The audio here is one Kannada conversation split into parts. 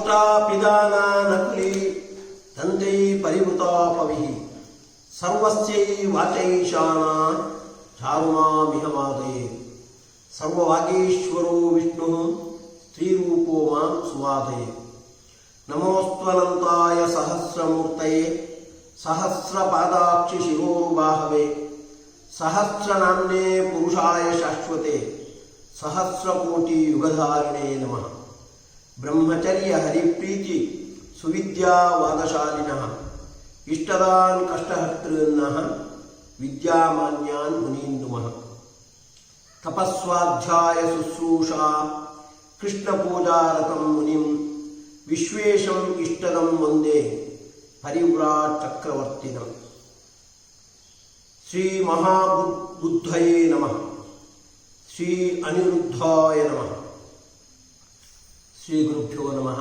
मात्रा पिदाना नकुली तन्त्रै परिवृता पविः सर्वस्यै वाचैशाना चारुमामिह मादये सर्ववागीश्वरो विष्णुः स्त्रीरूपो मां सुवादये नमोऽस्त्वनन्ताय सहस्रमूर्तये सहस्रपादाक्षि शिरोरुबाहवे सहस्रनाम्ने पुरुषाय शाश्वते सहस्रकोटि युगधारिणे नमः। ब्रह्मचर्य हरिप्रीति सुविद्या वादशालिनः इष्टदान् कष्टहर्तॄन्नः विद्यामान्यान् मुनीन्दुमः। तपस्वाध्याय शुश्रूषा कृष्णपूजारतं मुनिं विश्वेशम् इष्टदं वन्दे परिव्राट् चक्रवर्तिनम्। श्री महाबुद्धये नमः। श्री अनिरुद्धाय नमः। श्री गुरुभ्यो नमः।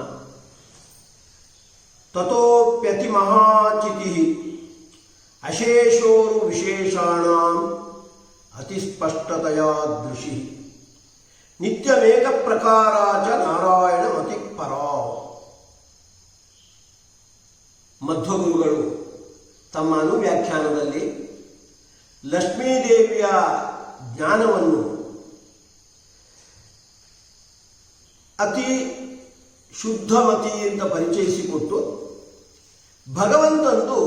ततोऽप्यतिमहाचितिः अशेषोरुविशेषाणाम् अतिस्पष्टतया दृशिः नित्यमेकप्रकारा च नारायणमतिपरा। ಮಧ್ವಗುರುಗಳು ತಮ್ಮ ಅನುವ್ಯಾಖ್ಯಾನದಲ್ಲಿ ಲಕ್ಷ್ಮೀದೇವಿಯ ಜ್ಞಾನವನ್ನು ಅತಿ ಶುದ್ಧಮತಿ ಅಂತ ಪರಿಚಯಿಸಿಕೊಟ್ಟು ಭಗವಂತಂದು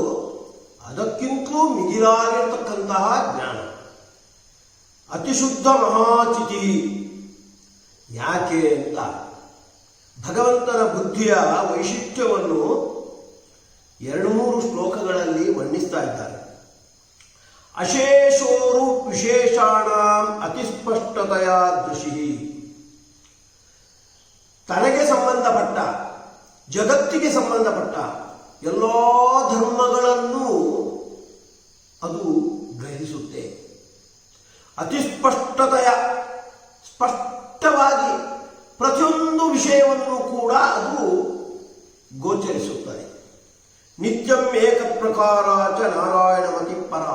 ಅದಕ್ಕಿಂತಲೂ ಮಿಗಿಲಾಗಿರ್ತಕ್ಕಂತಹ ಜ್ಞಾನ ಅತಿಶುದ್ಧ ಮಹಾಚಿತಿ. ಯಾಕೆ ಅಂತ ಭಗವಂತನ ಬುದ್ಧಿಯ ವೈಶಿಷ್ಟ್ಯವನ್ನು 2-3 ಶ್ಲೋಕಗಳಲ್ಲಿ ವರ್ಣಿಸ್ತಾ ಇದ್ದಾರೆ. ಅಶೇಷೋರು ವಿಶೇಷಾಣಾಂ ಅತಿಸ್ಪಷ್ಟತೆಯ ದೃಶಿ. ತನಗೆ ಸಂಬಂಧಪಟ್ಟ ಜಗತ್ತಿಗೆ ಸಂಬಂಧಪಟ್ಟ ಎಲ್ಲ ಧರ್ಮಗಳನ್ನು ಅದು ಗ್ರಹಿಸುತ್ತೆ. ಅತಿಸ್ಪಷ್ಟತೆಯ ಸ್ಪಷ್ಟವಾಗಿ ಪ್ರತಿಯೊಂದು ವಿಷಯವನ್ನು ಕೂಡ ಅದು ಗೋಚರಿಸುತ್ತದೆ. ನಿತ್ಯಂ ಏಕ ಪ್ರಕಾರ ಚ ನಾರಾಯಣಮತಿ ಪರ.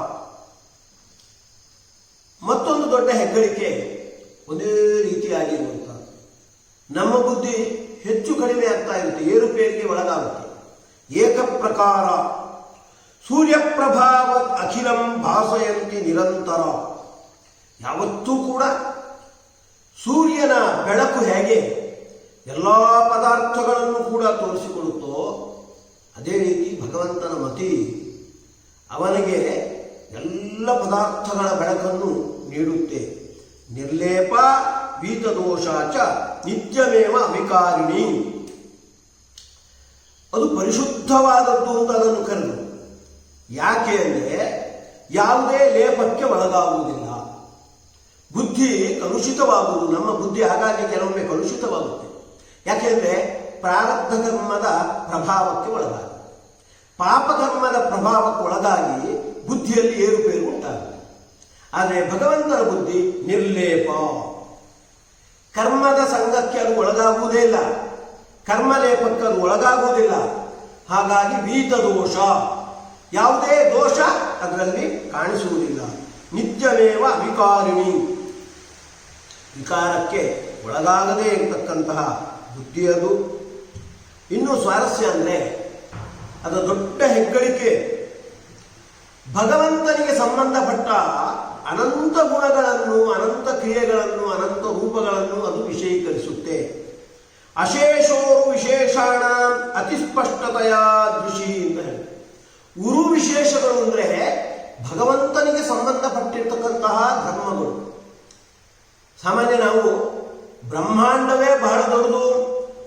ಮತ್ತೊಂದು ದೊಡ್ಡ ಹೆಗ್ಗಳಿಕೆ ಒಂದೇ ರೀತಿಯಾಗಿರುವಂತಹ ನಮ್ಮ ಬುದ್ಧಿ ಹೆಚ್ಚು ಕಡಿಮೆ ಆಗ್ತಾ ಇರುತ್ತೆ, ಏರುಪೇರಿಗೆ ಒಳಗಾಗುತ್ತೆ. ಏಕ ಪ್ರಕಾರ ಸೂರ್ಯಪ್ರಭಾವ ಅಖಿಲಂ ಭಾಸಯಂತಿ ನಿರಂತರ. ಯಾವತ್ತೂ ಕೂಡ ಸೂರ್ಯನ ಬೆಳಕು ಹೇಗೆ ಎಲ್ಲ ಪದಾರ್ಥಗಳನ್ನು ಕೂಡ ತೋರಿಸಿಕೊಡುತ್ತೋ ಅದೇ ರೀತಿ ಭಗವಂತನ ಮತಿ ಅವನಿಗೆ ಎಲ್ಲ ಪದಾರ್ಥಗಳ ಬೆಳಕನ್ನು ನೀಡುತ್ತೆ. ನಿರ್ಲೇಪ ವೀತದೋಷ ಚ ನಿತ್ಯಮೇವ ಅವಿಕಾರಿಣಿ. ಅದು ಪರಿಶುದ್ಧವಾದದ್ದು ಅಂತ ಅದನ್ನು ಕರೆದು. ಯಾಕೆ ಅಂದರೆ ಯಾವುದೇ ಲೇಪಕ್ಕೆ ಒಳಗಾಗುವುದಿಲ್ಲ. ಬುದ್ಧಿ ಕಲುಷಿತವಾಗುವುದು, ನಮ್ಮ ಬುದ್ಧಿ ಹಾಗಾಗಿ ಕೆಲವೊಮ್ಮೆ ಕಲುಷಿತವಾಗುತ್ತೆ. ಯಾಕೆಂದರೆ ಪ್ರಾರಬ್ಧ ಕರ್ಮದ ಪ್ರಭಾವಕ್ಕೆ ಒಳಗಾಗಿ, ಪಾಪಕರ್ಮದ ಪ್ರಭಾವಕ್ಕೆ ಒಳಗಾಗಿ ಬುದ್ಧಿಯಲ್ಲಿ ಏರುಪೇರು ಉಂಟಾಗುತ್ತೆ. ಆದರೆ ಭಗವಂತನ ಬುದ್ಧಿ ನಿರ್ಲೇಪ. ಕರ್ಮದ ಸಂಘಕ್ಕೆ ಅದು ಒಳಗಾಗುವುದೇ ಇಲ್ಲ, ಕರ್ಮಲೇಪಕ್ಕೆ ಅದು ಒಳಗಾಗುವುದಿಲ್ಲ. ಹಾಗಾಗಿ ವೀತ ದೋಷ, ಯಾವುದೇ ದೋಷ ಅದರಲ್ಲಿ ಕಾಣಿಸುವುದಿಲ್ಲ. ನಿತ್ಯಮೇವ ಅವಿಕಾರಿಣಿ, ವಿಕಾರಕ್ಕೆ ಒಳಗಾಗದೇ ಇರತಕ್ಕಂತಹ ಬುದ್ಧಿಯದು. ಇನ್ನೂ ಸ್ವಾರಸ್ಯ ಅಂದರೆ ಅದರ ದೊಡ್ಡ ಹೆಗ್ಗಳಿಕೆ ಭಗವಂತನಿಗೆ ಸಂಬಂಧಪಟ್ಟ ಅನಂತ ಗುಣಗಳನ್ನು, ಅನಂತ ಕ್ರಿಯೆಗಳನ್ನು, ಅನಂತ ರೂಪಗಳನ್ನು ಅದು ವಿಷಯೀಕರಿಸುತ್ತೆ. ಅಶೇಷೋರು ವಿಶೇಷಾಣ ಅತಿಸ್ಪಷ್ಟತೆಯ ದೃಶಿ ಅಂತ ಹೇಳಿ. ಗುರು ವಿಶೇಷಗಳು ಅಂದರೆ ಭಗವಂತನಿಗೆ ಸಂಬಂಧಪಟ್ಟಿರ್ತಕ್ಕಂತಹ ಧರ್ಮಗಳು. ಸಾಮಾನ್ಯ ನಾವು ಬ್ರಹ್ಮಾಂಡವೇ ಬಹಳ ದೊಡ್ಡದು,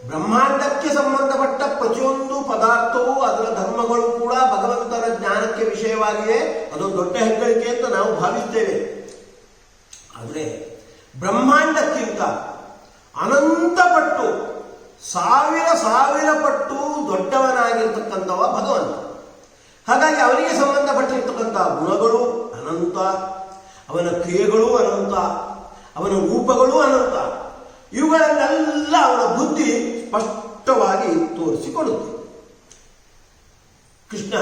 ಬ್ರಹ್ಮಾಂಡಕ್ಕೆ ಸಂಬಂಧಪಟ್ಟ ಪ್ರತಿಯೊಂದು ಪದಾರ್ಥವೂ ಅದರ ಧರ್ಮಗಳು ಕೂಡ ಭಗವಂತನ ಜ್ಞಾನಕ್ಕೆ ವಿಷಯವಾಗಿದೆ, ಅದೊಂದು ದೊಡ್ಡ ಹೆಗ್ಗಳಿಕೆ ಅಂತ ನಾವು ಭಾವಿಸ್ತೇವೆ. ಆದರೆ ಬ್ರಹ್ಮಾಂಡಕ್ಕಿಂತ ಅನಂತ ಪಟ್ಟು, ಸಾವಿರ ಪಟ್ಟು ದೊಡ್ಡವನಾಗಿರ್ತಕ್ಕಂಥವ ಭಗವಂತ. ಹಾಗಾಗಿ ಅವನಿಗೆ ಸಂಬಂಧಪಟ್ಟಿರ್ತಕ್ಕಂತಹ ಗುಣಗಳು ಅನಂತ, ಅವನ ಕ್ರಿಯೆಗಳು ಅನಂತ, ಅವನ ರೂಪಗಳು ಅನಂತ. ಇವುಗಳನ್ನೆಲ್ಲ ಅವನ ಬುದ್ಧಿ ಸ್ಪಷ್ಟವಾಗಿ ತೋರಿಸಿಕೊಡುತ್ತೆ. ಕೃಷ್ಣ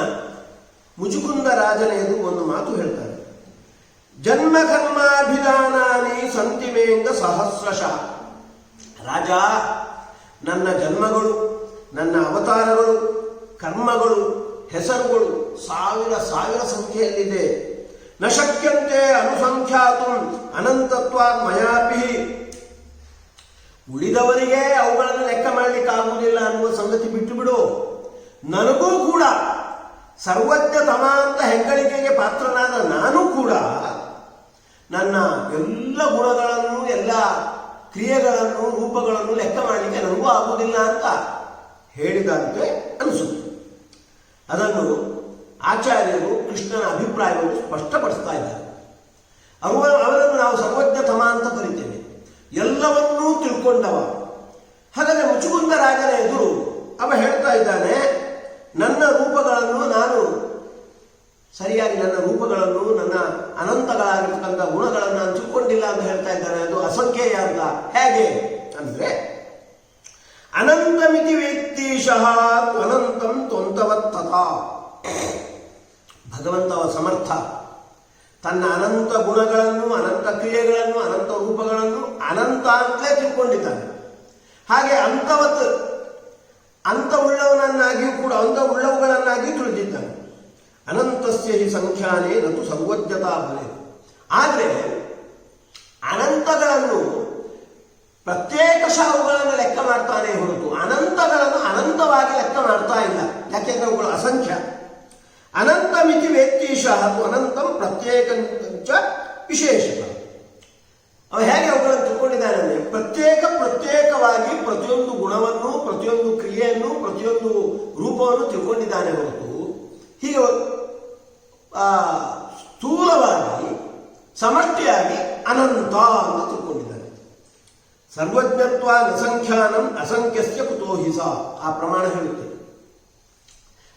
ಮುಚುಕುಂದ ರಾಜನೆಯದು ಒಂದು ಮಾತು ಹೇಳ್ತಾನೆ. ಜನ್ಮ ಕರ್ಮಾಭಿಧಾನಾನಿ ಸಂತಿಮೇಂಗ ಸಹಸ್ರಶಃ. ರಾಜ, ನನ್ನ ಜನ್ಮಗಳು, ನನ್ನ ಅವತಾರಗಳು, ಕರ್ಮಗಳು, ಹೆಸರುಗಳು ಸಾವಿರ ಸಾವಿರ ಸಂಖ್ಯೆಯಲ್ಲಿದೆ. ನ ಶಕ್ಯಂತೆ ಅನುಸಂಖ್ಯಾತು ಅನಂತತ್ವಾತ್ ಮಯಾಪಿ. ಉಳಿದವರಿಗೆ ಅವುಗಳನ್ನು ಲೆಕ್ಕ ಮಾಡಲಿಕ್ಕಾಗುವುದಿಲ್ಲ ಅನ್ನುವ ಸಂಗತಿ ಬಿಟ್ಟು ಬಿಡು. ನನಗೂ ಕೂಡ ಸರ್ವಜ್ಞತಮ ಅಂತ ಹೆಗ್ಗಳಿಕೆಗೆ ಪಾತ್ರನಾದ ನಾನು ಕೂಡ ನನ್ನ ಎಲ್ಲ ಗುಣಗಳನ್ನು, ಎಲ್ಲ ಕ್ರಿಯೆಗಳನ್ನು, ರೂಪಗಳನ್ನು ಲೆಕ್ಕ ಮಾಡಲಿಕ್ಕೆ ನನಗೂ ಆಗುವುದಿಲ್ಲ ಅಂತ ಹೇಳಿದಂತೆ ಅನಿಸುತ್ತೆ. ಅದನ್ನು ಆಚಾರ್ಯರು ಕೃಷ್ಣನ ಅಭಿಪ್ರಾಯವನ್ನು ಸ್ಪಷ್ಟಪಡಿಸ್ತಾ ಇದ್ದಾರೆ. ಅವರನ್ನು ನಾವು ಸರ್ವಜ್ಞತಮ ಅಂತ ಕರಿತೇವೆ, ಎಲ್ಲವನ್ನೂ ತಿಳ್ಕೊಂಡವ. ಹಾಗಾದರೆ ಮುಚುಕುಂದ ರಾಜನ ಎದುರು ಅವ ಹೇಳ್ತಾ ಇದ್ದಾನೆ, ನನ್ನ ರೂಪಗಳನ್ನು ನಾನು ಸರಿಯಾಗಿ, ನನ್ನ ರೂಪಗಳನ್ನು, ನನ್ನ ಅನಂತಗಳಾಗಿರ್ತಕ್ಕಂಥ ಗುಣಗಳನ್ನು ನಾನು ತಿಳ್ಕೊಂಡಿಲ್ಲ ಅಂತ ಹೇಳ್ತಾ ಇದ್ದಾನೆ. ಅದು ಅಸಂಖ್ಯೇಯ ಅಂತ. ಹೇಗೆ ಅಂದ್ರೆ, ಅನಂತಮಿತಿ ವೇತ್ತೀಶಃ ಅನಂತಂ ತ್ವಂತವತ್ತಥಾ. ಭಗವಂತವ ಸಮರ್ಥ. ತನ್ನ ಅನಂತ ಗುಣಗಳನ್ನು, ಅನಂತ ಕ್ರಿಯೆಗಳನ್ನು, ಅನಂತ ರೂಪಗಳನ್ನು ಅನಂತ ಅಂತಲೇ ತಿಳ್ಕೊಂಡಿದ್ದಾನೆ. ಹಾಗೆ ಅಂತವತ್, ಅಂತವುಳ್ಳವನನ್ನಾಗಿಯೂ ಕೂಡ ಅಂತವುಳ್ಳವುಗಳನ್ನಾಗಿ ತಿಳಿದಿದ್ದಾನೆ. ಅನಂತಸ್ಯ ಹಿ ಸಂಖ್ಯಾನೇ ನತು ಸರ್ವಜ್ಞತಾ ಬಲೆ. ಆದರೆ ಅನಂತಗಳನ್ನು ಪ್ರತ್ಯೇಕಶಃ ಅವುಗಳನ್ನು ಲೆಕ್ಕ ಮಾಡ್ತಾನೆ ಹೊರತು ಅನಂತಗಳನ್ನು ಅನಂತವಾಗಿ ಲೆಕ್ಕ ಮಾಡ್ತಾ ಇಲ್ಲ. ಯಾಕೆಂದ್ರೆ ಅವುಗಳು ಅಸಂಖ್ಯ. ಅನಂತ ಮಿತಿ ವೇತ್ತೀಶಃ ಅನಂತಂ ಪ್ರತ್ಯೇಕಂಚ ವಿಶೇಷತ. ಅವ ಹೇಗೆ ಅವುಗಳನ್ನು ತಿಳ್ಕೊಂಡಿದ್ದಾನೆ ಅಂದರೆ, ಪ್ರತ್ಯೇಕವಾಗಿ ಪ್ರತಿಯೊಂದು ಗುಣವನ್ನು, ಪ್ರತಿಯೊಂದು ಕ್ರಿಯೆಯನ್ನು, ಪ್ರತಿಯೊಂದು ರೂಪವನ್ನು ತಿಳ್ಕೊಂಡಿದ್ದಾನೆ ಹೊರತು ಹೀಗೆ ಸ್ಥೂಲವಾಗಿ ಸಮಷ್ಟಿಯಾಗಿ ಅನಂತ ಅಂತ ತಿಳ್ಕೊಂಡಿದ್ದಾನೆ. ಸರ್ವಜ್ಞತ್ವ ಅಸಂಖ್ಯಾನಂ ಅಸಂಖ್ಯಸ್ಯ ಕುತೋ ಹಿಸ. ಆ ಪ್ರಮಾಣ ಹೇಳುತ್ತೆ.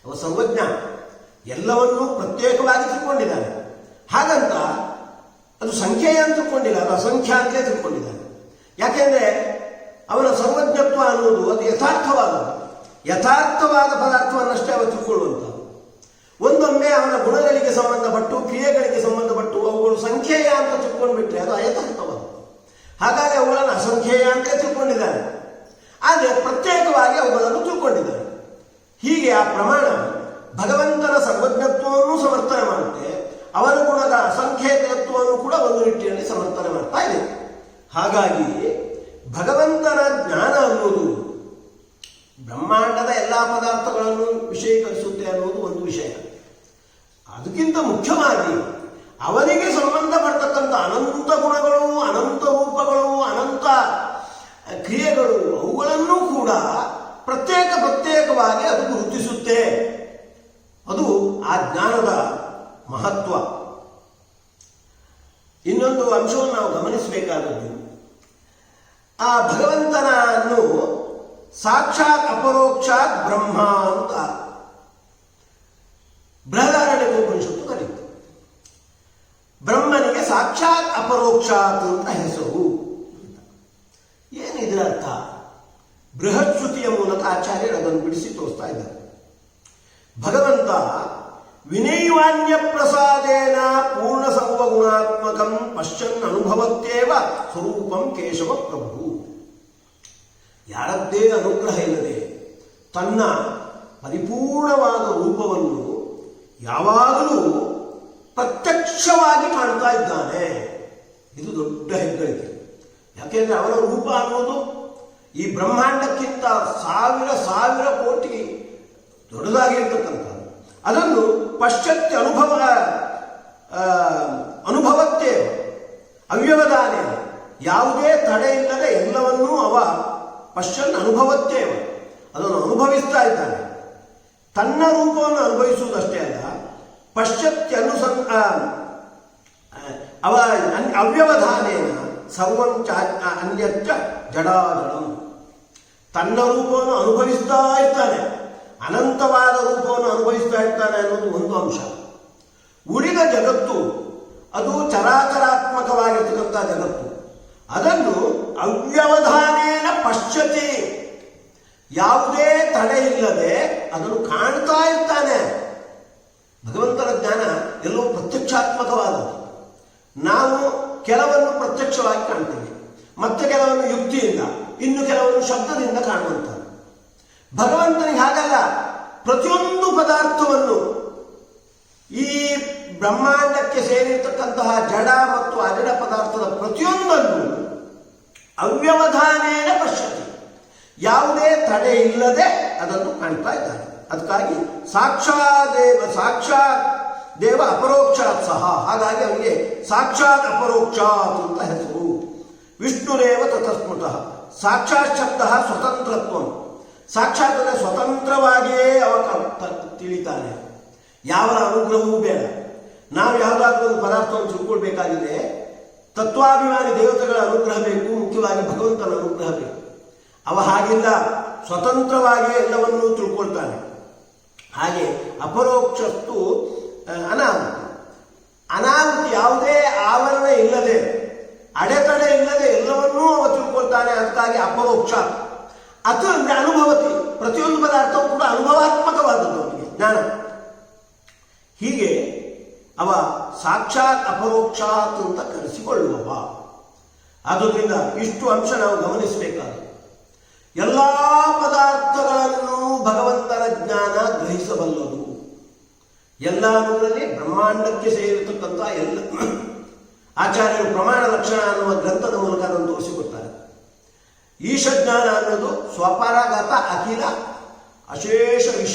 ಅವ ಸರ್ವಜ್ಞ, ಎಲ್ಲವನ್ನೂ ಪ್ರತ್ಯೇಕವಾಗಿ ತಿಳ್ಕೊಂಡಿದ್ದಾನೆ. ಹಾಗಂತ ಅದು ಸಂಖ್ಯೆಯ ಅಂತ ತಿಳ್ಕೊಂಡಿಲ್ಲ, ಅದು ಅಸಂಖ್ಯ ಅಂತಲೇ ತಿಳ್ಕೊಂಡಿದ್ದಾನೆ. ಯಾಕೆಂದ್ರೆ ಅವನ ಸರ್ವಜ್ಞತ್ವ ಅನ್ನೋದು ಅದು ಯಥಾರ್ಥವಾದ ಪದಾರ್ಥವನ್ನಷ್ಟೇ ಅವ ತಿಳ್ಕೊಳ್ಳುವಂಥದ್ದು. ಒಂದೊಮ್ಮೆ ಅವನ ಗುಣಗಳಿಗೆ ಸಂಬಂಧಪಟ್ಟು, ಕ್ರಿಯೆಗಳಿಗೆ ಸಂಬಂಧಪಟ್ಟು ಅವುಗಳು ಸಂಖ್ಯೆಯ ಅಂತ ತಿಳ್ಕೊಂಡ್ಬಿಟ್ರೆ ಅದು ಅಯಥಾರ್ಥವಾದ. ಹಾಗಾಗಿ ಅವುಗಳನ್ನು ಅಸಂಖ್ಯೇಯ ಅಂತ ತಿಳ್ಕೊಂಡಿದ್ದಾನೆ. ಆದರೆ ಪ್ರತ್ಯೇಕವಾಗಿ ಅವುಗಳನ್ನು ತಿಳ್ಕೊಂಡಿದ್ದಾನೆ. ಹೀಗೆ ಆ ಪ್ರಮಾಣ ಭಗವಂತನ ಸರ್ವಜ್ಞತ್ವವನ್ನು ಸಮರ್ಥನೆ ಮಾಡುತ್ತೆ, ಅವನ ಗುಣದ ಅಸಂಖ್ಯೇಯತ್ವವನ್ನು ಕೂಡ ಒಂದು ನಿಟ್ಟಿನಲ್ಲಿ ಸಮರ್ಥನೆ ಮಾಡ್ತಾ ಇದೆ. ಹಾಗಾಗಿ ಭಗವಂತನ ಜ್ಞಾನ ಅನ್ನೋದು ಬ್ರಹ್ಮಾಂಡದ ಎಲ್ಲ ಪದಾರ್ಥಗಳನ್ನು ವಿಷಯೀಕರಿಸುತ್ತೆ ಅನ್ನೋದು ಒಂದು ವಿಷಯ. ಅದಕ್ಕಿಂತ ಮುಖ್ಯವಾಗಿ ಅವನಿಗೆ ಸಂಬಂಧಪಟ್ಟಂಥ ಅನಂತ ಗುಣಗಳು, ಅನಂತ ರೂಪಗಳು, ಅನಂತ ಕ್ರಿಯೆಗಳು, ಅವುಗಳನ್ನೂ ಕೂಡ ಪ್ರತ್ಯೇಕವಾಗಿ ಅದು ಗುರುತಿಸುತ್ತೆ. ಅದು ಆ ಜ್ಞಾನದ ಮಹತ್ವ. ಇನ್ನೊಂದು ಅಂಶವನ್ನು ನಾವು ಗಮನಿಸಬೇಕಾದದ್ದು, ಆ ಭಗವಂತನನ್ನು ಸಾಕ್ಷಾತ್ ಅಪರೋಕ್ಷಾತ್ ಬ್ರಹ್ಮ ಅಂತ ಬೃಹದಾರಣ್ಯಕೋಪನಿಷತ್ತು ಕರೀತು. ಬ್ರಹ್ಮನಿಗೆ ಸಾಕ್ಷಾತ್ ಅಪರೋಕ್ಷಾತ್ ಅಂತ ಹೆಸರು. ಏನಿದ್ರ ಅರ್ಥ? ಬೃಹಶ್ರುತಿಯ ಮೂಲಕ ಆಚಾರ್ಯರು ಅದನ್ನು ಬಿಡಿಸಿ ತೋರಿಸ್ತಾ ಇದ್ದಾರೆ. ಭಗವಂತ ವಿನೈವಾನ್ಯ ಪ್ರಸಾದೇನ ಪೂರ್ಣ ಸರ್ವಗುಣಾತ್ಮಕಂ ಪಶ್ಯನ್ ಅನುಭವತ್ತೇವ ಸ್ವರೂಪಂ ಕೇಶವ ಪ್ರಭು. ಯಾರದ್ದೇ ಅನುಗ್ರಹ ಇಲ್ಲದೆ ತನ್ನ ಪರಿಪೂರ್ಣವಾದ ರೂಪವನ್ನು ಯಾವಾಗಲೂ ಪ್ರತ್ಯಕ್ಷವಾಗಿ ಕಾಣ್ತಾ ಇದ್ದಾನೆ. ಇದು ದೊಡ್ಡ ಹೆಗ್ಗಳಿಕೆ. ಯಾಕೆಂದ್ರೆ ಅವನ ರೂಪ ಅನ್ನೋದು ಈ ಬ್ರಹ್ಮಾಂಡಕ್ಕಿಂತ ಸಾವಿರ ಕೋಟಿ ದೊಡ್ಡದಾಗಿರ್ತಕ್ಕಂಥದ್ದು. ಅದನ್ನು ಪಶ್ಚಾತ್ಯ ಅನುಭವತ್ತೇ ಅವ್ಯವಧಾನೇ, ಯಾವುದೇ ತಡೆ ಇಲ್ಲದೆ ಎಲ್ಲವನ್ನೂ ಅವ ಪಶ್ಚನ್ ಅನುಭವತ್ತೇವ, ಅದನ್ನು ಅನುಭವಿಸ್ತಾ ಇದ್ದಾನೆ. ತನ್ನ ರೂಪವನ್ನು ಅನುಭವಿಸುವುದಷ್ಟೇ ಅಲ್ಲ, ಪಶ್ಚಾತ್ಯ ಅವ ಅವ್ಯವಧಾನೇನ ಸರ್ವಂ ಅನ್ಯಚ್ಚ ಜಡಾಜಡಂ. ತನ್ನ ರೂಪವನ್ನು ಅನುಭವಿಸ್ತಾ ಇರ್ತಾನೆ, ಅನಂತವಾದ ರೂಪವನ್ನು ಅನುಭವಿಸ್ತಾ ಇರ್ತಾನೆ ಅನ್ನೋದು ಒಂದು ಅಂಶ. ಉಳಿದ ಜಗತ್ತು ಅದು ಚರಾಚರಾತ್ಮಕವಾಗಿರ್ತಕ್ಕಂಥ ಜಗತ್ತು, ಅದನ್ನು ಅವ್ಯವಧಾನೇನ ಪಶ್ಯತಿ, ಯಾವುದೇ ತಡೆ ಇಲ್ಲದೆ ಅದನ್ನು ಕಾಣ್ತಾ ಇರ್ತಾನೆ. ಭಗವಂತನ ಜ್ಞಾನ ಎಲ್ಲವೂ ಪ್ರತ್ಯಕ್ಷಾತ್ಮಕವಾದದ್ದು. ನಾವು ಕೆಲವನ್ನು ಪ್ರತ್ಯಕ್ಷವಾಗಿ ಕಾಣ್ತೇವೆ, ಮತ್ತೆ ಕೆಲವನ್ನು ಯುಕ್ತಿಯಿಂದ, ಇನ್ನು ಕೆಲವನ್ನು ಶಬ್ದದಿಂದ ಕಾಣುವಂಥದ್ದು. ಭಗವಂತನಿಗೆ ಹಾಗಲ್ಲ. ಪ್ರತಿಯೊಂದು ಪದಾರ್ಥವನ್ನು ಈ ಬ್ರಹ್ಮಾಂಡಕ್ಕೆ ಸೇರಿರ್ತಕ್ಕಂತಹ ಜಡ ಮತ್ತು ಅಜಡ ಪದಾರ್ಥದ ಪ್ರತಿಯೊಂದನ್ನು ಅವ್ಯವಧಾನೇನ ಪಶ್ಯತಿ, ಯಾವುದೇ ತಡೆ ಇಲ್ಲದೆ ಅದನ್ನು ಕಾಣ್ತಾ ಇದ್ದಾನೆ. ಅದಕ್ಕಾಗಿ ಸಾಕ್ಷಾತ್ ದೇವ ಅಪರೋಕ್ಷಾತ್ ಸಹ, ಹಾಗಾಗಿ ಅವನಿಗೆ ಸಾಕ್ಷಾತ್ ಅಪರೋಕ್ಷಾತ್ ಅಂತ ಹೆಸರು. ವಿಷ್ಣುರೇವ ತತಸ್ಮೃತಃ. ಸಾಕ್ಷಾತ್ ಶಬ್ದ ಸ್ವತಂತ್ರತ್ವ, ಸಾಕ್ಷಾತ್ ಸ್ವತಂತ್ರವಾಗಿಯೇ ಅವ ತಿಳಿತಾನೆ. ಯಾವ ಅನುಗ್ರಹವೂ ಬೇಡ. ನಾವು ಯಾವುದಾದ್ರೂ ಒಂದು ಪದಾರ್ಥವನ್ನು ತಿಳ್ಕೊಳ್ಬೇಕಾಗಿದೆ, ತತ್ವಾಭಿಮಾನಿ ದೇವತೆಗಳ ಅನುಗ್ರಹ ಬೇಕು, ಮುಖ್ಯವಾಗಿ ಭಗವಂತನ ಅನುಗ್ರಹ ಬೇಕು. ಅವ ಹಾಗಿಲ್ಲ, ಸ್ವತಂತ್ರವಾಗಿ ಎಲ್ಲವನ್ನೂ ತಿಳ್ಕೊಳ್ತಾನೆ. ಹಾಗೆ ಅಪರೋಕ್ಷಸ್ತು ಅನಾವೃತಿ. ಅನಾವೃತಿ ಯಾವುದೇ ಆವರಣ ಇಲ್ಲದೆ, ಅಡೆತಡೆ ಇಲ್ಲದೆ ಎಲ್ಲವನ್ನೂ ಅವ ತಿಳ್ಕೊಳ್ತಾನೆ. ಅದಕ್ಕಾಗಿ ಅಪರೋಕ್ಷ. ಅದು ಅಂದರೆ ಅನುಭವತಿ. ಪ್ರತಿಯೊಂದು ಪದಾರ್ಥವೂ ಕೂಡ ಅನುಭವಾತ್ಮಕವಾದದ್ದು ಅವನಿಗೆ ಜ್ಞಾನ. ಹೀಗೆ ಅವ ಸಾಕ್ಷಾತ್ ಅಪರೋಕ್ಷಾತ್ ಅಂತ ಕರೆಸಿಕೊಳ್ಳುವವ. ಆದುದರಿಂದ ಇಷ್ಟು ಅಂಶ ನಾವು ಗಮನಿಸಬೇಕಾದ. ಎಲ್ಲ ಪದಾರ್ಥಗಳನ್ನು ಭಗವಂತನ ಜ್ಞಾನ ಗ್ರಹಿಸಬಲ್ಲದು. ಎಲ್ಲ ಅನ್ನೋದರಲ್ಲಿ ಬ್ರಹ್ಮಾಂಡಕ್ಕೆ ಸೇರಿರತಕ್ಕಂಥ ಎಲ್ಲ ಆಚಾರ್ಯರು ಪ್ರಮಾಣ ಲಕ್ಷಣ ಅನ್ನುವ ಗ್ರಂಥದ ಮೂಲಕ ಅದನ್ನು ತೋರಿಸಿಕೊಡ್ತಾರೆ. ಈಶಜ್ಞಾನ ಅನ್ನೋದು ಸ್ವಪರಾಗತ ಅಖಿಲ ಅಶೇಷ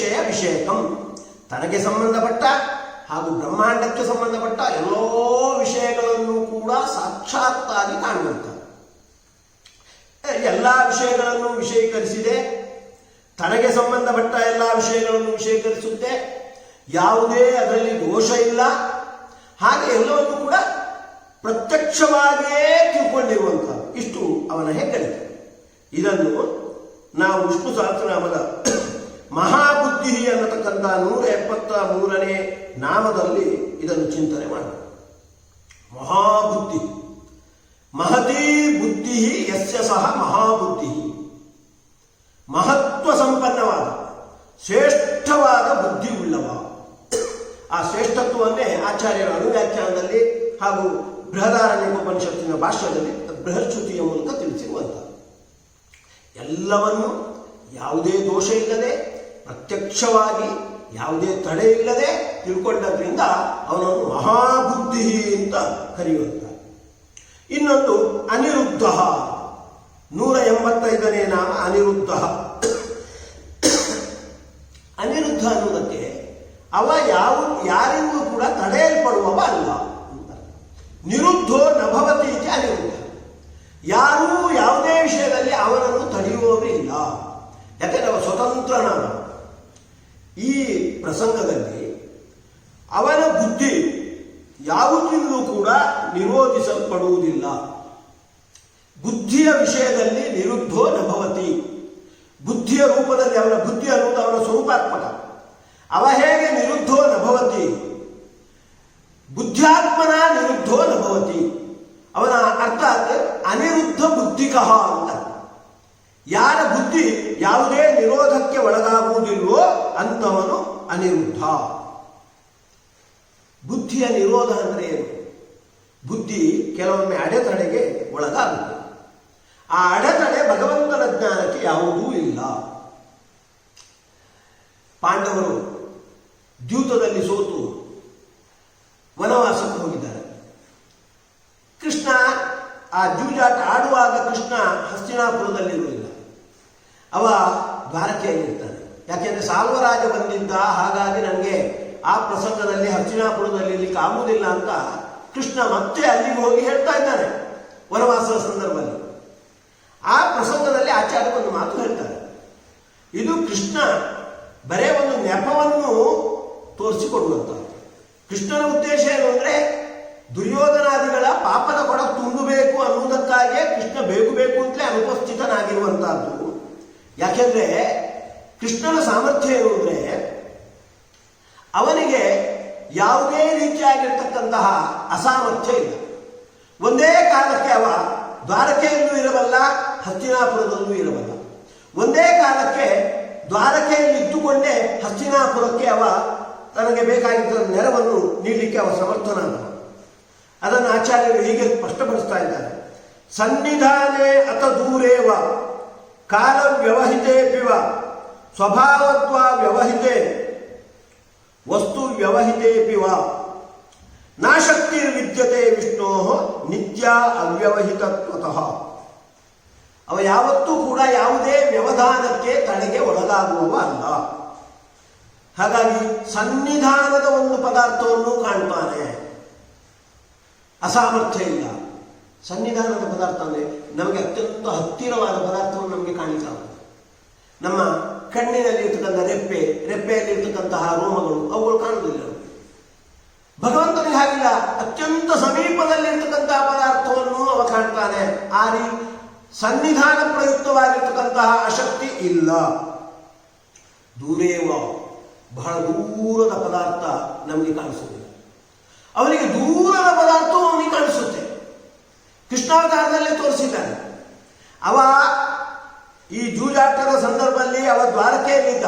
ವಿಷಯಕಂ, ತನಗೆ ಸಂಬಂಧಪಟ್ಟ ಹಾಗೂ ಬ್ರಹ್ಮಾಂಡಕ್ಕೆ ಸಂಬಂಧಪಟ್ಟ ಎಲ್ಲೋ ವಿಷಯಗಳನ್ನು ಕೂಡ ಸಾಕ್ಷಾತ್ತಾಗಿ ಕಾಣುವಂತ, ಎಲ್ಲ ವಿಷಯಗಳನ್ನು ವಿಷಯೀಕರಿಸಿದೆ, ತನಗೆ ಸಂಬಂಧಪಟ್ಟ ಎಲ್ಲ ವಿಷಯಗಳನ್ನು ವಿಷಯೀಕರಿಸುತ್ತೆ, ಯಾವುದೇ ಅದರಲ್ಲಿ ದೋಷ ಇಲ್ಲ, ಹಾಗೆ ಎಲ್ಲವನ್ನು ಕೂಡ ಪ್ರತ್ಯಕ್ಷವಾಗಿಯೇ ತಿಳ್ಕೊಂಡಿರುವಂಥ ಇಷ್ಟು ಅವನ ಹೆಗ್ಗಳಿಕೆ. ಇದನ್ನು ನಾವು ವಿಷ್ಣು ಸಹಸ್ರನಾಮದ ಮಹಾಬುದ್ಧಿ ಅನ್ನತಕ್ಕಂಥ 173ನೇ ನಾಮದಲ್ಲಿ ಇದನ್ನು ಚಿಂತನೆ ಮಾಡಬೇಕು. ಮಹಾಬುದ್ಧಿ, ಮಹತೀ ಬುದ್ಧಿ ಯಸ್ಯ ಸಹ ಮಹಾಬುದ್ಧಿ, ಮಹತ್ವ ಸಂಪನ್ನವಾದ ಶ್ರೇಷ್ಠವಾದ ಬುದ್ಧಿ ಉಳ್ಳವ. ಆ ಶ್ರೇಷ್ಠತ್ವವನ್ನೇ ಆಚಾರ್ಯರ ಅನುವ್ಯಾಖ್ಯಾನದಲ್ಲಿ ಹಾಗೂ ಬೃಹದಾರಣ್ಯಕೋಪನಿಷತ್ತಿನ ಭಾಷ್ಯದಲ್ಲಿ ಬೃಹಶ್ರುತಿಯ ಮೂಲಕ ತಿಳಿಸಿರುವಂಥ ಎಲ್ಲವನ್ನು ಯಾವುದೇ ದೋಷ ಇಲ್ಲದೆ ಪ್ರತ್ಯಕ್ಷವಾಗಿ ಯಾವುದೇ ತಡೆ ಇಲ್ಲದೆ ತಿಳ್ಕೊಂಡದ್ರಿಂದ ಅವನನ್ನು ಮಹಾಬುದ್ಧಿ ಅಂತ ಕರೆಯುವಂತ. ಇನ್ನೊಂದು ಅನಿರುದ್ಧ, 185ನೇ ನಾಮ ಅನಿರುದ್ಧ. ಅನಿರುದ್ಧ ಅನ್ನುವುದಕ್ಕೆ ಅವ ಯಾರಿಂದೂ ಕೂಡ ತಡೆಯಲ್ಪಡುವವ ಅಲ್ಲ. ನಿರುದ್ಧೋ ನಭವತಿ ಇತಿ ಅನಿರುದ್ಧ. ಯಾರೂ ಯಾವುದೇ ವಿಷಯದಲ್ಲಿ ಅವನನ್ನು ತಡೆಯುವವರು ಇಲ್ಲ. ಯಾಕೆಂದರೆ ಅವ ಸ್ವತಂತ್ರನಾದ. ಈ ಪ್ರಸಂಗದಲ್ಲಿ ಅವನ ಬುದ್ಧಿ ಯಾವುದರಿಂದಲೂ ಕೂಡ ನಿರೋಧಿಸಲ್ಪಡುವುದಿಲ್ಲ. ಬುದ್ಧಿಯ ವಿಷಯದಲ್ಲಿ ನಿರುದ್ಧೋ ನಭವತಿ. ಬುದ್ಧಿಯ ರೂಪದಲ್ಲಿ ಅವನ ಬುದ್ಧಿ ಅನ್ನುವುದು ಅವನ ಸ್ವರೂಪಾತ್ಮಕ. ಅವ ಹೇಗೆ ನಿರುದ್ಧೋ ನಭವತಿ, ಬುದ್ಧ್ಯಾತ್ಮನ ನಿರುದ್ಧೋ ನಭವತಿ. ಅವನ ಅರ್ಥಾತ್ ಅನಿರುದ್ಧ ಬುದ್ಧಿಕಃ ಅಂತ. ಯಾರ ಬುದ್ಧಿ ಯಾವುದೇ ನಿರೋಧಕ್ಕೆ ಒಳಗಾಗುವುದಿಲ್ವೋ ಅಂತವನು ಅನಿರುದ್ಧ. ಬುದ್ಧಿಯ ನಿರೋಧ ಅಂದರೆ ಏನು? ಬುದ್ಧಿ ಕೆಲವೊಮ್ಮೆ ಅಡೆತಡೆಗೆ ಒಳಗಾಗುತ್ತೆ. ಆ ಅಡೆತಡೆ ಭಗವಂತನ ಜ್ಞಾನಕ್ಕೆ ಯಾವುದೂ ಇಲ್ಲ. ಪಾಂಡವರು ದ್ಯೂತದಲ್ಲಿ ಸೋತು ವನವಾಸಕ್ಕೆ ಹೋಗಿದ್ದಾರೆ. ಕೃಷ್ಣ ಆ ಜೂಜಾಟ ಆಡುವಾಗ ಕೃಷ್ಣ ಹಸ್ತಿನಾಪುರದಲ್ಲಿರುವುದಿಲ್ಲ, ಅವ ದ್ವಾರಕೆಯಲ್ಲಿರ್ತಾನೆ. ಯಾಕೆಂದ್ರೆ ಸಾಲ್ವರಾಜ ಬಂದಿದ್ದ, ಹಾಗಾಗಿ ನನಗೆ ಆ ಪ್ರಸಂಗದಲ್ಲಿ ಹಸ್ತಿನಾಪುರದಲ್ಲಿ ಇರ್ಲಿಕ್ಕೆ ಆಗುವುದಿಲ್ಲ ಅಂತ ಕೃಷ್ಣ ಮತ್ತೆ ಅಲ್ಲಿಗೆ ಹೋಗಿ ಹೇಳ್ತಾ ಇದ್ದಾನೆ ವನವಾಸದ ಸಂದರ್ಭದಲ್ಲಿ. ಆ ಪ್ರಸಂಗದಲ್ಲಿ ಆಚಾರ್ಯ ಒಂದು ಮಾತು ಹೇಳ್ತಾರೆ. ಇದು ಕೃಷ್ಣ ಬರೇ ಒಂದು ನೆಪವನ್ನು ತೋರಿಸಿಕೊಡುವಂತ. ಕೃಷ್ಣನ ಉದ್ದೇಶ ಏನು ಅಂದ್ರೆ ದುರ್ಯೋಧನಾದಿಗಳ ಪಾಪದ ಕೊಡ ತುಂಬಬೇಕು ಅನ್ನುವುದಕ್ಕಾಗಿಯೇ ಕೃಷ್ಣ ಬೇಕು ಅಂತಲೇ ಅನುಪಸ್ಥಿತನಾಗಿರುವಂತಹದ್ದು. ಯಾಕೆಂದ್ರೆ ಕೃಷ್ಣನ ಸಾಮರ್ಥ್ಯ ಏನು ಅಂದ್ರೆ ಅವನಿಗೆ ಯಾವುದೇ ರೀತಿಯಾಗಿರ್ತಕ್ಕಂತಹ ಅಸಾಮರ್ಥ್ಯ ಇಲ್ಲ. ಒಂದೇ ಕಾಲಕ್ಕೆ ಅವ ದ್ವಾರಕೆಯಲ್ಲೂ ಇರಬಲ್ಲ, ಹಸ್ತಿನಾಪುರದಲ್ಲೂ ಇರಬಲ್ಲ. ಒಂದೇ ಕಾಲಕ್ಕೆ ದ್ವಾರಕೆಯಲ್ಲಿ ಇದ್ದುಕೊಂಡೇ ಹಸ್ತಿನಾಪುರಕ್ಕೆ ಅವ ತನಗೆ ಬೇಕಾಗಿದ್ದ ನೆರವನ್ನು ನೀಡಲಿಕ್ಕೆ ಅವ ಸಮರ್ಥನಾದ. ಅದನ್ನು ಆಚಾರ್ಯರು ಹೀಗೆ ಸ್ಪಷ್ಟಪಡಿಸ್ತಾ ಇದ್ದಾರೆ. ಸನ್ನಿಧಾನೇ ಅತ ದೂರೇವ ಕಾಲ ವ್ಯವಹಿತೇಪಿವ ಸ್ವಭಾವತ್ವ ವ್ಯವಹಿತೆ ವಸ್ತು ವ್ಯವಹಿತೇಪಿ ವಾ ನಾಶಕ್ತಿರ್ವಿದ್ಯತೆ ವಿಷ್ಣೋ ನಿತ್ಯ ಅವ್ಯವಹಿತತ್ವತಃ. ಅವ ಯಾವತ್ತೂ ಕೂಡ ಯಾವುದೇ ವ್ಯವಧಾನಕ್ಕೆ ತಡೆಗೆ ಒಳಗಾಗುವವ ಅಲ್ಲ. ಹಾಗಾಗಿ ಸನ್ನಿಧಾನದ ಒಂದು ಪದಾರ್ಥವನ್ನು ಕಾಣ್ತಾನೆ, ಅಸಾಮರ್ಥ್ಯ ಇಲ್ಲ. ಸನ್ನಿಧಾನದ ಪದಾರ್ಥ ಅಂದರೆ ನಮಗೆ ಅತ್ಯಂತ ಹತ್ತಿರವಾದ ಪದಾರ್ಥವನ್ನು ನಮಗೆ ಕಾಣಿಸಲಾಗುತ್ತದೆ. ನಮ್ಮ ಕಣ್ಣಿನಲ್ಲಿ ಇರ್ತಕ್ಕಂಥ ರೆಪ್ಪೆಯಲ್ಲಿ ಇರ್ತಕ್ಕಂತಹ ರೋಮಗಳು ಅವುಗಳು ಕಾಣುವುದಿಲ್ಲ. ಭಗವಂತನಿಗೆ ಹಾಗಿಲ್ಲ, ಅತ್ಯಂತ ಸಮೀಪದಲ್ಲಿರ್ತಕ್ಕಂತಹ ಪದಾರ್ಥವನ್ನು ಅವ ಕಾಣ್ತಾನೆ. ಆ ಸನ್ನಿಧಾನ ಪ್ರಯುಕ್ತವಾಗಿರ್ತಕ್ಕಂತಹ ಅಶಕ್ತಿ ಇಲ್ಲ. ದೂರೇವ, ಬಹಳ ದೂರದ ಪದಾರ್ಥ ನಮಗೆ ಕಾಣಿಸುವುದಿಲ್ಲ, ಅವನಿಗೆ ದೂರದ ಪದಾರ್ಥವು ಅವನಿಗೆ ಕಾಣಿಸುತ್ತೆ. ಕೃಷ್ಣಾವತಾರದಲ್ಲಿ ತೋರಿಸಿದ್ದಾನೆ. ಅವ ಈ ಜೂಜಾಟದ ಸಂದರ್ಭದಲ್ಲಿ ಅವ ದ್ವಾರಕೆಯಲ್ಲಿದ್ದ.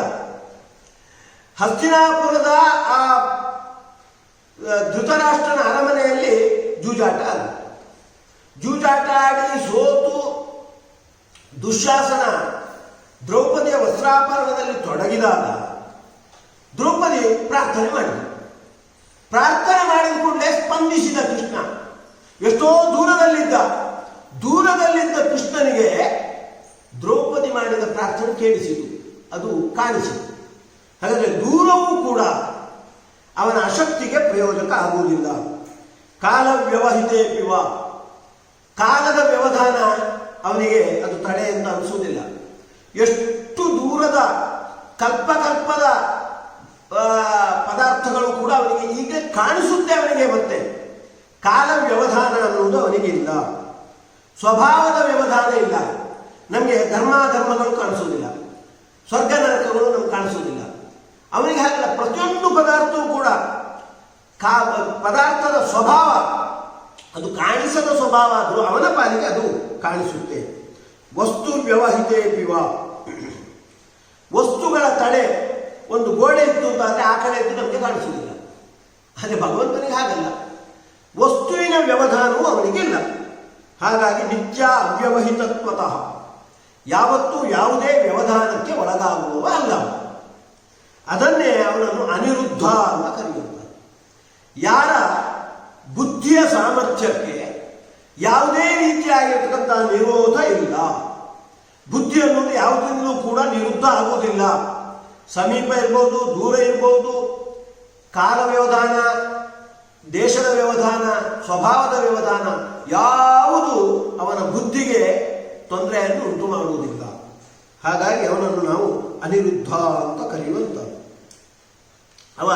ಹಸ್ತಿನಾಪುರದ ಆ ಧೃತರಾಷ್ಟ್ರನ ಅರಮನೆಯಲ್ಲಿ ಜೂಜಾಟ ಆದ. ಜೂಜಾಟ ಆಡಿ ಸೋತು ದುಶ್ಯಾಸನ ದ್ರೌಪದಿಯ ವಸ್ತ್ರಾಪರಣದಲ್ಲಿ ತೊಡಗಿದಾಗ ದ್ರೌಪದಿ ಪ್ರಾರ್ಥನೆ ಮಾಡಿದ. ಪ್ರಾರ್ಥನೆ ಮಾಡಿದ ಕೂಡಲೇ ಸ್ಪಂದಿಸಿದ ಕೃಷ್ಣ. ಎಷ್ಟೋ ದೂರದಲ್ಲಿದ್ದ ಕೃಷ್ಣನಿಗೆ ದ್ರೌಪದಿ ಮಾಡಿದ ಪ್ರಾರ್ಥನೆ ಕೇಳಿಸಿತು, ಅದು ಕಾಣಿಸಿತು. ಹಾಗಾದರೆ ದೂರವೂ ಕೂಡ ಅವನ ಅಶಕ್ತಿಗೆ ಪ್ರಯೋಜಕ ಆಗುವುದಿಲ್ಲ. ಕಾಲ ವ್ಯವಹಿತೇ ಪಿವ, ಕಾಲದ ವ್ಯವಧಾನ ಅವನಿಗೆ ಅದು ತಡೆ ಅಂತ ಅನಿಸುವುದಿಲ್ಲ. ಎಷ್ಟು ದೂರದ ಕಲ್ಪದ ಪದಾರ್ಥಗಳು ಕೂಡ ಅವನಿಗೆ ಈಗ ಕಾಣಿಸುತ್ತೆ. ಅವನಿಗೆ ಮತ್ತೆ ಕಾಲ ವ್ಯವಧಾನ ಅನ್ನುವುದು ಅವನಿಗೆ ಇಲ್ಲ, ಸ್ವಭಾವದ ವ್ಯವಧಾನ ಇಲ್ಲ. ನಮಗೆ ಧರ್ಮಾಧರ್ಮಗಳು ಕಾಣಿಸುವುದಿಲ್ಲ, ಸ್ವರ್ಗ ನರಕಗಳು ನಮ್ಗೆ ಕಾಣಿಸುವುದಿಲ್ಲ. ಅವನಿಗೆ ಹಾಗಿಲ್ಲ. ಪ್ರತಿಯೊಂದು ಪದಾರ್ಥವೂ ಕೂಡ ಪದಾರ್ಥದ ಸ್ವಭಾವ ಅದು ಕಾಣಿಸದ ಸ್ವಭಾವ ಆದರೂ ಅವನ ಪಾಲಿಗೆ ಅದು ಕಾಣಿಸುತ್ತೆ. ವಸ್ತು ವ್ಯವಹಿತೇ ಪಿವ, ವಸ್ತುಗಳ ತಡೆ ಒಂದು ಗೋಡೆ ಇತ್ತು ಅಂತಾದರೆ ಆ ಕಡೆ ಇದ್ದು ನಮಗೆ ಕಾಣಿಸುವುದಿಲ್ಲ. ಅದೇ ಭಗವಂತನಿಗೆ ಹಾಗಲ್ಲ, ವಸ್ತುವಿನ ವ್ಯವಧಾನವೂ ಅವನಿಗಿಲ್ಲ. ಹಾಗಾಗಿ ನಿತ್ಯ ಅವ್ಯವಹಿತತ್ವತಃ, ಯಾವತ್ತೂ ಯಾವುದೇ ವ್ಯವಧಾನಕ್ಕೆ ಒಳಗಾಗುವವ ಅಲ್ಲ. ಅದನ್ನೇ ಅವನನ್ನು ಅನಿರುದ್ಧ ಅಂತ ಕರೆಯುತ್ತಾರೆ. ಯಾರ ಬುದ್ಧಿಯ ಸಾಮರ್ಥ್ಯಕ್ಕೆ ಯಾವುದೇ ರೀತಿಯಾಗಿರ್ತಕ್ಕಂಥ ನಿರೋಧ ಇಲ್ಲ. ಬುದ್ಧಿ ಅನ್ನೋದು ಯಾವುದರಿಂದಲೂ ಕೂಡ ನಿರುದ್ಧ ಆಗುವುದಿಲ್ಲ. ಸಮೀಪ ಇರ್ಬೋದು, ದೂರ ಇರ್ಬೋದು, ಕಾಲ ವ್ಯವಧಾನ, ದೇಶದ ವ್ಯವಧಾನ, ಸ್ವಭಾವದ ವ್ಯವಧಾನ ಯಾವುದು ಅವನ ಬುದ್ಧಿಗೆ ತೊಂದರೆಯನ್ನು ಉಂಟು ಮಾಡುವುದಿಲ್ಲ. ಹಾಗಾಗಿ ಅವನನ್ನು ನಾವು ಅನಿರುದ್ಧ ಅಂತ ಕರೆಯುವಂಥದ್ದು. ಅವ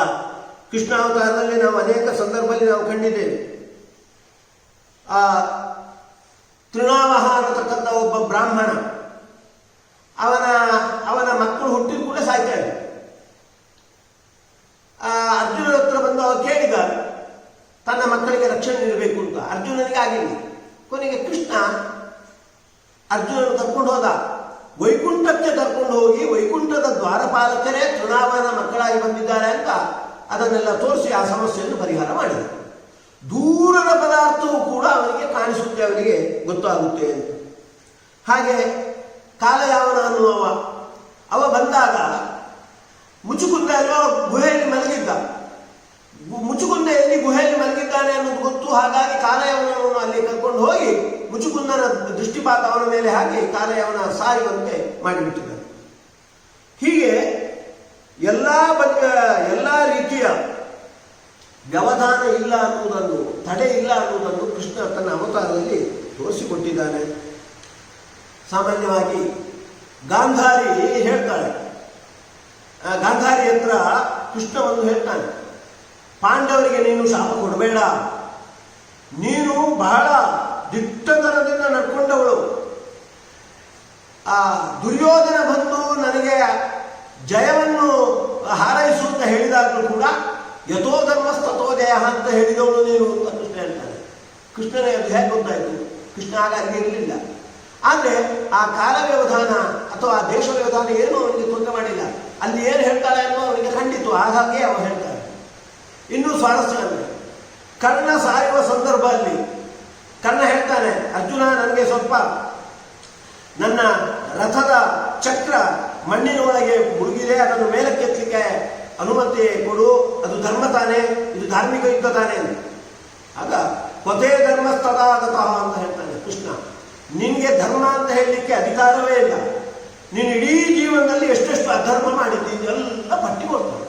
ಕೃಷ್ಣಾವತಾರದಲ್ಲಿ ನಾವು ಅನೇಕ ಸಂದರ್ಭದಲ್ಲಿ ನಾವು ಕಂಡಿದ್ದೇವೆ. ಆ ತೃಣಾವಹ ಅನ್ನತಕ್ಕಂಥ ಒಬ್ಬ ಬ್ರಾಹ್ಮಣ, ಅವನ ಮಕ್ಕಳು ಹುಟ್ಟಿದ ಕೂಡ ಸಾಯ್ತಾ ಇದ್ದ. ಅರ್ಜುನನ ಹತ್ರ ಬಂದು ಅವ ಕೇಳಿದ ತನ್ನ ಮಕ್ಕಳಿಗೆ ರಕ್ಷಣೆ ನೀಡಬೇಕು ಅಂತ. ಅರ್ಜುನನಿಗೆ ಆಗಿಲ್ಲ. ಕೊನೆಗೆ ಕೃಷ್ಣ ಅರ್ಜುನನ ಕರ್ಕೊಂಡು ಹೋದ. ವೈಕುಂಠಕ್ಕೆ ಕರ್ಕೊಂಡು ಹೋಗಿ ವೈಕುಂಠದ ದ್ವಾರಪಾಲಕರೇ ತೃಣಾವನ ಮಕ್ಕಳಾಗಿ ಬಂದಿದ್ದಾರೆ ಅಂತ ಅದನ್ನೆಲ್ಲ ತೋರಿಸಿ ಆ ಸಮಸ್ಯೆಯನ್ನು ಪರಿಹಾರ ಮಾಡಿದ. ದೂರದ ಪದಾರ್ಥವೂ ಕೂಡ ಅವನಿಗೆ ಕಾಣಿಸುತ್ತೆ, ಅವನಿಗೆ ಗೊತ್ತಾಗುತ್ತೆ ಅಂತ. ಹಾಗೆ ಕಾಲಯಾವನ ಅನ್ನುವ ಅವ ಬಂದಾಗ ಮುಚುಕುಂದ ಎಲ್ಲೋ ಗುಹೆಯಲ್ಲಿ ಮಲಗಿದ್ದ. ಮುಚುಕುಂದೆಯಲ್ಲಿ ಗುಹೆಯಲ್ಲಿ ಮಲಗಿದ್ದಾನೆ ಅನ್ನೋದು ಗೊತ್ತು. ಹಾಗಾಗಿ ಕಾಲಯಾವನವನ್ನು ಅಲ್ಲಿ ಕರ್ಕೊಂಡು ಹೋಗಿ ಮುಚುಕುಂದನ ದೃಷ್ಟಿಪಾತ ಅವನ ಮೇಲೆ ಹಾಕಿ ಕಾಲಯಾವನ ಸಾಯುವಂತೆ ಮಾಡಿಬಿಟ್ಟಿದ್ದಾನೆ. ಹೀಗೆ ಎಲ್ಲ ರೀತಿಯ ವ್ಯವಧಾನ ಇಲ್ಲ ಅನ್ನುವುದನ್ನು, ತಡೆ ಇಲ್ಲ ಅನ್ನುವುದನ್ನು ಕೃಷ್ಣ ತನ್ನ ಅವತಾರದಲ್ಲಿ ತೋರಿಸಿಕೊಟ್ಟಿದ್ದಾನೆ. ಸಾಮಾನ್ಯವಾಗಿ ಗಾಂಧಾರಿ ಹೇಳ್ತಾಳೆ, ಗಾಂಧಾರಿ ಹತ್ರ ಕೃಷ್ಣ ಒಂದು ಹೇಳ್ತಾನೆ, ಪಾಂಡವರಿಗೆ ನೀನು ಶಾಪ ಕೊಡಬೇಡ, ನೀನು ಬಹಳ ದಿಟ್ಟತನದಿಂದ ನಡ್ಕೊಂಡವಳು. ಆ ದುರ್ಯೋಧನ ಬಂದು ನನಗೆ ಜಯವನ್ನು ಹಾರೈಸು ಅಂತ ಹೇಳಿದಾಗಲೂ ಕೂಡ ಯಥೋ ಧರ್ಮಸ್ತಥೋ ಜಯ ಅಂತ ಹೇಳಿದವಳು ನೀನು ಅಂತ ಕೃಷ್ಣ ಹೇಳ್ತಾನೆ. ಕೃಷ್ಣನೇ ಅದು ಹೇಗೆ ಗೊತ್ತಾಯಿತು? ಕೃಷ್ಣ ಹಾಗಾಗಿ ಇರಲಿಲ್ಲ. ಆದರೆ ಆ ಕಾಲ ವ್ಯವಧಾನ ಅಥವಾ ಆ ದೇಶ ವ್ಯವಧಾನ ಏನೂ ಅವನಿಗೆ ತೊಂದರೆ ಮಾಡಿಲ್ಲ. ಅಲ್ಲಿ ಏನು ಹೇಳ್ತಾಳೆ ಅನ್ನೋ ಅವನಿಗೆ ಖಂಡಿತು. ಹಾಗಾಗಿ ಅವ ಹೇಳ್ತಾನೆ. ಇನ್ನೂ ಸ್ವಾರಸ್ಯ ಅಂದರೆ ಕರ್ಣ ಸಾಯುವ ಸಂದರ್ಭದಲ್ಲಿ ಕರ್ಣ ಹೇಳ್ತಾನೆ, ಅರ್ಜುನ ನನಗೆ ಸ್ವಲ್ಪ ನನ್ನ ರಥದ ಚಕ್ರ ಮಣ್ಣಿನ ಒಳಗೆ ಮುಳುಗಿದೆ, ಅದನ್ನು ಮೇಲಕ್ಕೆತ್ತಲಿಕ್ಕೆ ಅನುಮತಿ ಕೊಡು, ಅದು ಧರ್ಮ ತಾನೇ, ಇದು ಧಾರ್ಮಿಕ ಯುದ್ಧ ತಾನೇ ಅಂತ. ಆಗ ಕೊತೆ ಧರ್ಮಸ್ತದಾಗತಃ ಅಂತ ಹೇಳ್ತಾನೆ ಕೃಷ್ಣ. ನಿನಗೆ ಧರ್ಮ ಅಂತ ಹೇಳಲಿಕ್ಕೆ ಅಧಿಕಾರವೇ ಇಲ್ಲ. ನೀನು ಇಡೀ ಜೀವನದಲ್ಲಿ ಎಷ್ಟೆಷ್ಟು ಅಧರ್ಮ ಮಾಡಿದ್ದೀನಿ ಎಲ್ಲ ಪಟ್ಟಿ ಕೊಡ್ತಾನೆ.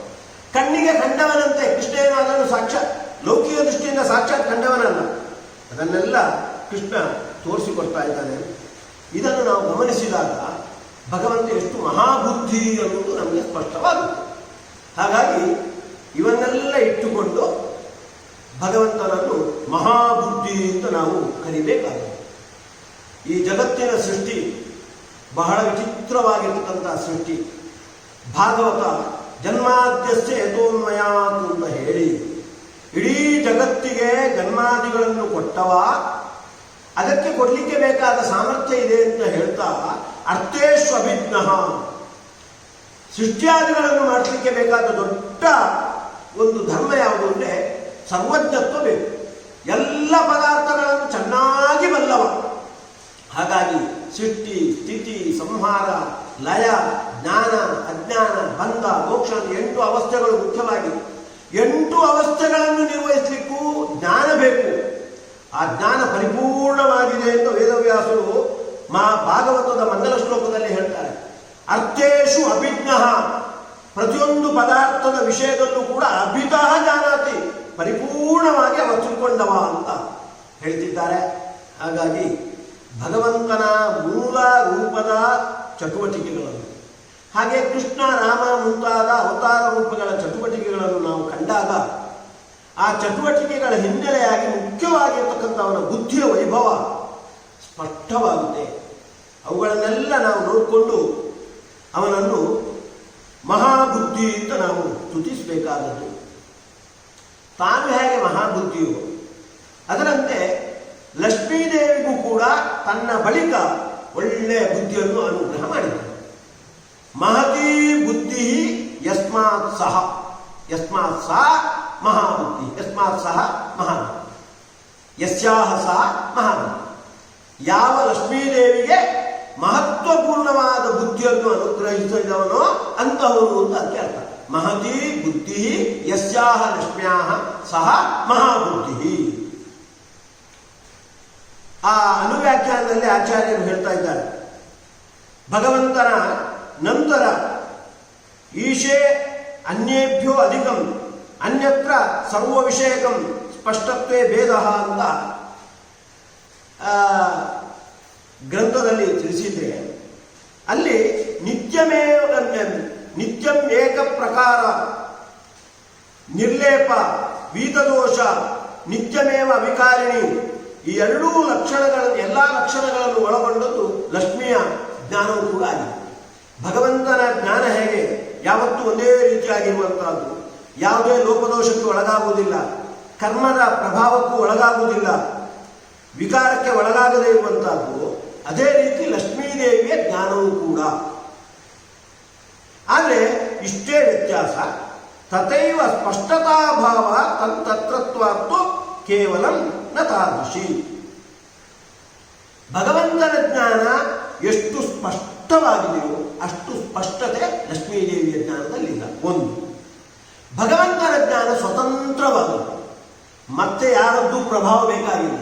ಕಣ್ಣಿಗೆ ಕಂಡವನಂತೆ ಕೃಷ್ಣ ಏನು ಅದನ್ನು ಸಾಕ್ಷಾತ್ ಲೌಕಿಕ ದೃಷ್ಟಿಯಿಂದ ಸಾಕ್ಷಾತ್ ಕಂಡವನಲ್ಲ, ಅದನ್ನೆಲ್ಲ ಕೃಷ್ಣ ತೋರಿಸಿಕೊಡ್ತಾ ಇದ್ದಾನೆ. ಇದನ್ನು ನಾವು ಗಮನಿಸಿದಾಗ ಭಗವಂತ ಎಷ್ಟು ಮಹಾಬುದ್ಧಿ ಅನ್ನುವುದು ನಮಗೆ ಸ್ಪಷ್ಟವಾಗುತ್ತೆ. ಹಾಗಾಗಿ ಇವನ್ನೆಲ್ಲ ಇಟ್ಟುಕೊಂಡು ಭಗವಂತನನ್ನು ಮಹಾಬುದ್ಧಿ ಅಂತ ನಾವು ಕರಿಬೇಕಾಗುತ್ತೆ. ಈ ಜಗತ್ತಿನ ಸೃಷ್ಟಿ ಬಹಳ ವಿಚಿತ್ರವಾಗಿರ್ತಕ್ಕಂಥ ಸೃಷ್ಟಿ. ಭಾಗವತ ಜನ್ಮಾದ್ಯಸ್ಯ ಯಥೋನ್ಮಯಾತ್ ಅಂತ ಹೇಳಿ ಇಡೀ ಜಗತ್ತಿಗೆ ಜನ್ಮಾದಿಗಳನ್ನು ಕೊಟ್ಟವ, ಅದಕ್ಕೆ ಕೊಡಲಿಕ್ಕೆ ಬೇಕಾದ ಸಾಮರ್ಥ್ಯ ಇದೆ ಅಂತ ಹೇಳ್ತಾ ಅರ್ಥೇಶು ಅಭಿಜ್ಞ, ಸೃಷ್ಟಿಯಾದಿಗಳನ್ನು ಮಾಡಲಿಕ್ಕೆ ಬೇಕಾದ ದೊಡ್ಡ ಒಂದು ಧರ್ಮ ಯಾವುದು ಅಂದರೆ ಸರ್ವಜ್ಞತ್ವ ಬೇಕು. ಎಲ್ಲ ಪದಾರ್ಥಗಳನ್ನು ಚೆನ್ನಾಗಿ ಬಲ್ಲವ. ಹಾಗಾಗಿ ಸೃಷ್ಟಿ, ಸ್ಥಿತಿ, ಸಂಹಾರ, ಲಯ, ಜ್ಞಾನ, ಅಜ್ಞಾನ, ಬಂಧ, ಮೋಕ್ಷ 8 ಅವಸ್ಥೆಗಳು ಮುಖ್ಯವಾಗಿ. 8 ಅವಸ್ಥೆಗಳನ್ನು ನಿರ್ವಹಿಸಲಿಕ್ಕೂ ಜ್ಞಾನ ಬೇಕು. ಆ ಜ್ಞಾನ ಪರಿಪೂರ್ಣವಾಗಿದೆ ಎಂದು ವೇದವ್ಯಾಸರು ಭಾಗವತದ ಮಂಗಲ ಶ್ಲೋಕದಲ್ಲಿ ಹೇಳ್ತಾರೆ. ಅರ್ಥೇಶು ಅಭಿಜ್ಞ, ಪ್ರತಿಯೊಂದು ಪದಾರ್ಥದ ವಿಷಯದಲ್ಲೂ ಕೂಡ ಅಭಿತಃ ಜಾನಾತಿ, ಪರಿಪೂರ್ಣವಾಗಿ ಅವ ತಿಳ್ಕೊಂಡವ ಅಂತ ಹೇಳ್ತಿದ್ದಾರೆ. ಹಾಗಾಗಿ ಭಗವಂತನ ಮೂಲ ರೂಪದ ಚಟುವಟಿಕೆಗಳನ್ನು, ಹಾಗೆ ಕೃಷ್ಣ, ರಾಮ ಮುಂತಾದ ಅವತಾರ ರೂಪಗಳ ಚಟುವಟಿಕೆಗಳನ್ನು ನಾವು ಕಂಡಾಗ ಆ ಚಟುವಟಿಕೆಗಳ ಹಿನ್ನೆಲೆಯಾಗಿ ಮುಖ್ಯವಾಗಿರ್ತಕ್ಕಂಥವನ ಬುದ್ಧಿಯ ವೈಭವ ಸ್ಪಷ್ಟವಾಗುತ್ತೆ. ಅವುಗಳನ್ನೆಲ್ಲ ನಾವು ನೋಡಿಕೊಂಡು ಅವನನ್ನು ಮಹಾಬುದ್ಧಿ ಅಂತ ನಾವು ಸ್ತುತಿಸಬೇಕಾದದ್ದು. ತಾನು ಹೇಗೆ ಮಹಾಬುದ್ಧಿಯು, ಅದರಂತೆ ಲಕ್ಷ್ಮೀದೇವಿಗೂ ಕೂಡ ತನ್ನ ಬಳಿಕ ಒಳ್ಳೆಯ ಬುದ್ಧಿಯನ್ನು ಅನುಗ್ರಹ ಮಾಡಿದ್ದಾನೆ. ಮಹತಿ ಬುದ್ಧಿ ಯಸ್ಮಾತ್ ಸಹ, ಯಸ್ಮಾತ್ ಸಹ ಮಹಾಬುದ್ಧಿ, ಯಸ್ಮಾತ್ ಸಹ ಮಹಾಬುದ್ಧಿ, ಯಸ್ಯಾಹ ಸಹ ಮಹಾಬುದ್ಧಿ. ಯಾವ ಲಕ್ಷ್ಮೀದೇವಿಗೆ ಮಹತ್ವಪೂರ್ಣವಾದ ಬುದ್ಧಿಯನ್ನು ಅನುಗ್ರಹಿಸಿದವನೋ ಅಂತಹವನು ಅಂತ ಅದಕ್ಕೆ ಅರ್ಥ. ಮಹತಿ ಬುದ್ಧಿ ಯಸ್ಯಾಹ ಲಕ್ಷ್ಮ್ಯಾಹ ಸಹ ಮಹಾಬುದ್ಧಿ. ಆ ಅನುವ್ಯಾಖ್ಯಾನದಲ್ಲಿ ಆಚಾರ್ಯರು ಹೇಳ್ತಾ ಇದ್ದಾರೆ, ಭಗವಂತನ ನಂತರ ಈಶೇ ಅನ್ಯೇಭ್ಯೋ ಅಧಿಕಂ ಅನ್ಯತ್ರ ಸರ್ವ ವಿಷಯಕಂ ಸ್ಪಷ್ಟತ್ವೇ ಭೇದ ಅಂತ ಗ್ರಂಥದಲ್ಲಿ ತಿಳಿಸಿದ್ದೆ. ಅಲ್ಲಿ ನಿತ್ಯಂ ಏಕ ಪ್ರಕಾರ ನಿರ್ಲೇಪ ವೀತದೋಷ ನಿತ್ಯಮೇವ ಅವಿಕಾರಿಣಿ, ಈ ಎರಡೂ ಲಕ್ಷಣಗಳನ್ನು, ಎಲ್ಲ ಲಕ್ಷಣಗಳನ್ನು ಒಳಗೊಂಡದ್ದು ಲಕ್ಷ್ಮಿಯ ಜ್ಞಾನವೂ ಕೂಡ ಆಗಿದೆ. ಭಗವಂತನ ಜ್ಞಾನ ಹೇಗೆ ಯಾವತ್ತೂ ಒಂದೇ ರೀತಿಯಾಗಿರುವಂತಹದ್ದು, ಯಾವುದೇ ಲೋಪದೋಷಕ್ಕೆ ಒಳಗಾಗುವುದಿಲ್ಲ, ಕರ್ಮದ ಪ್ರಭಾವಕ್ಕೂ ಒಳಗಾಗುವುದಿಲ್ಲ, ವಿಕಾರಕ್ಕೆ ಒಳಗಾಗದೇ ಇರುವಂತಹದ್ದು. ಅದೇ ರೀತಿ ಲಕ್ಷ್ಮೀದೇವಿಯ ಜ್ಞಾನವೂ ಕೂಡ. ಆದರೆ ಇಷ್ಟೇ ವ್ಯತ್ಯಾಸ, ತಥೈವ ಸ್ಪಷ್ಟತಾಭಾವ ತತ್ರತ್ವಾತ್ತು ಕೇವಲಂ ನ ತಾದೃಶಿ. ಭಗವಂತನ ಜ್ಞಾನ ಎಷ್ಟು ಸ್ಪಷ್ಟವಾಗಿದೆಯೋ ಅಷ್ಟು ಸ್ಪಷ್ಟತೆ ಲಕ್ಷ್ಮೀದೇವಿಯ ಜ್ಞಾನದಲ್ಲಿಲ್ಲ. ಒಂದು, ಭಗವಂತನ ಜ್ಞಾನ ಸ್ವತಂತ್ರವಾದದ್ದು, ಮತ್ತೆ ಯಾರದ್ದು ಪ್ರಭಾವ ಬೇಕಾಗಿಲ್ಲ.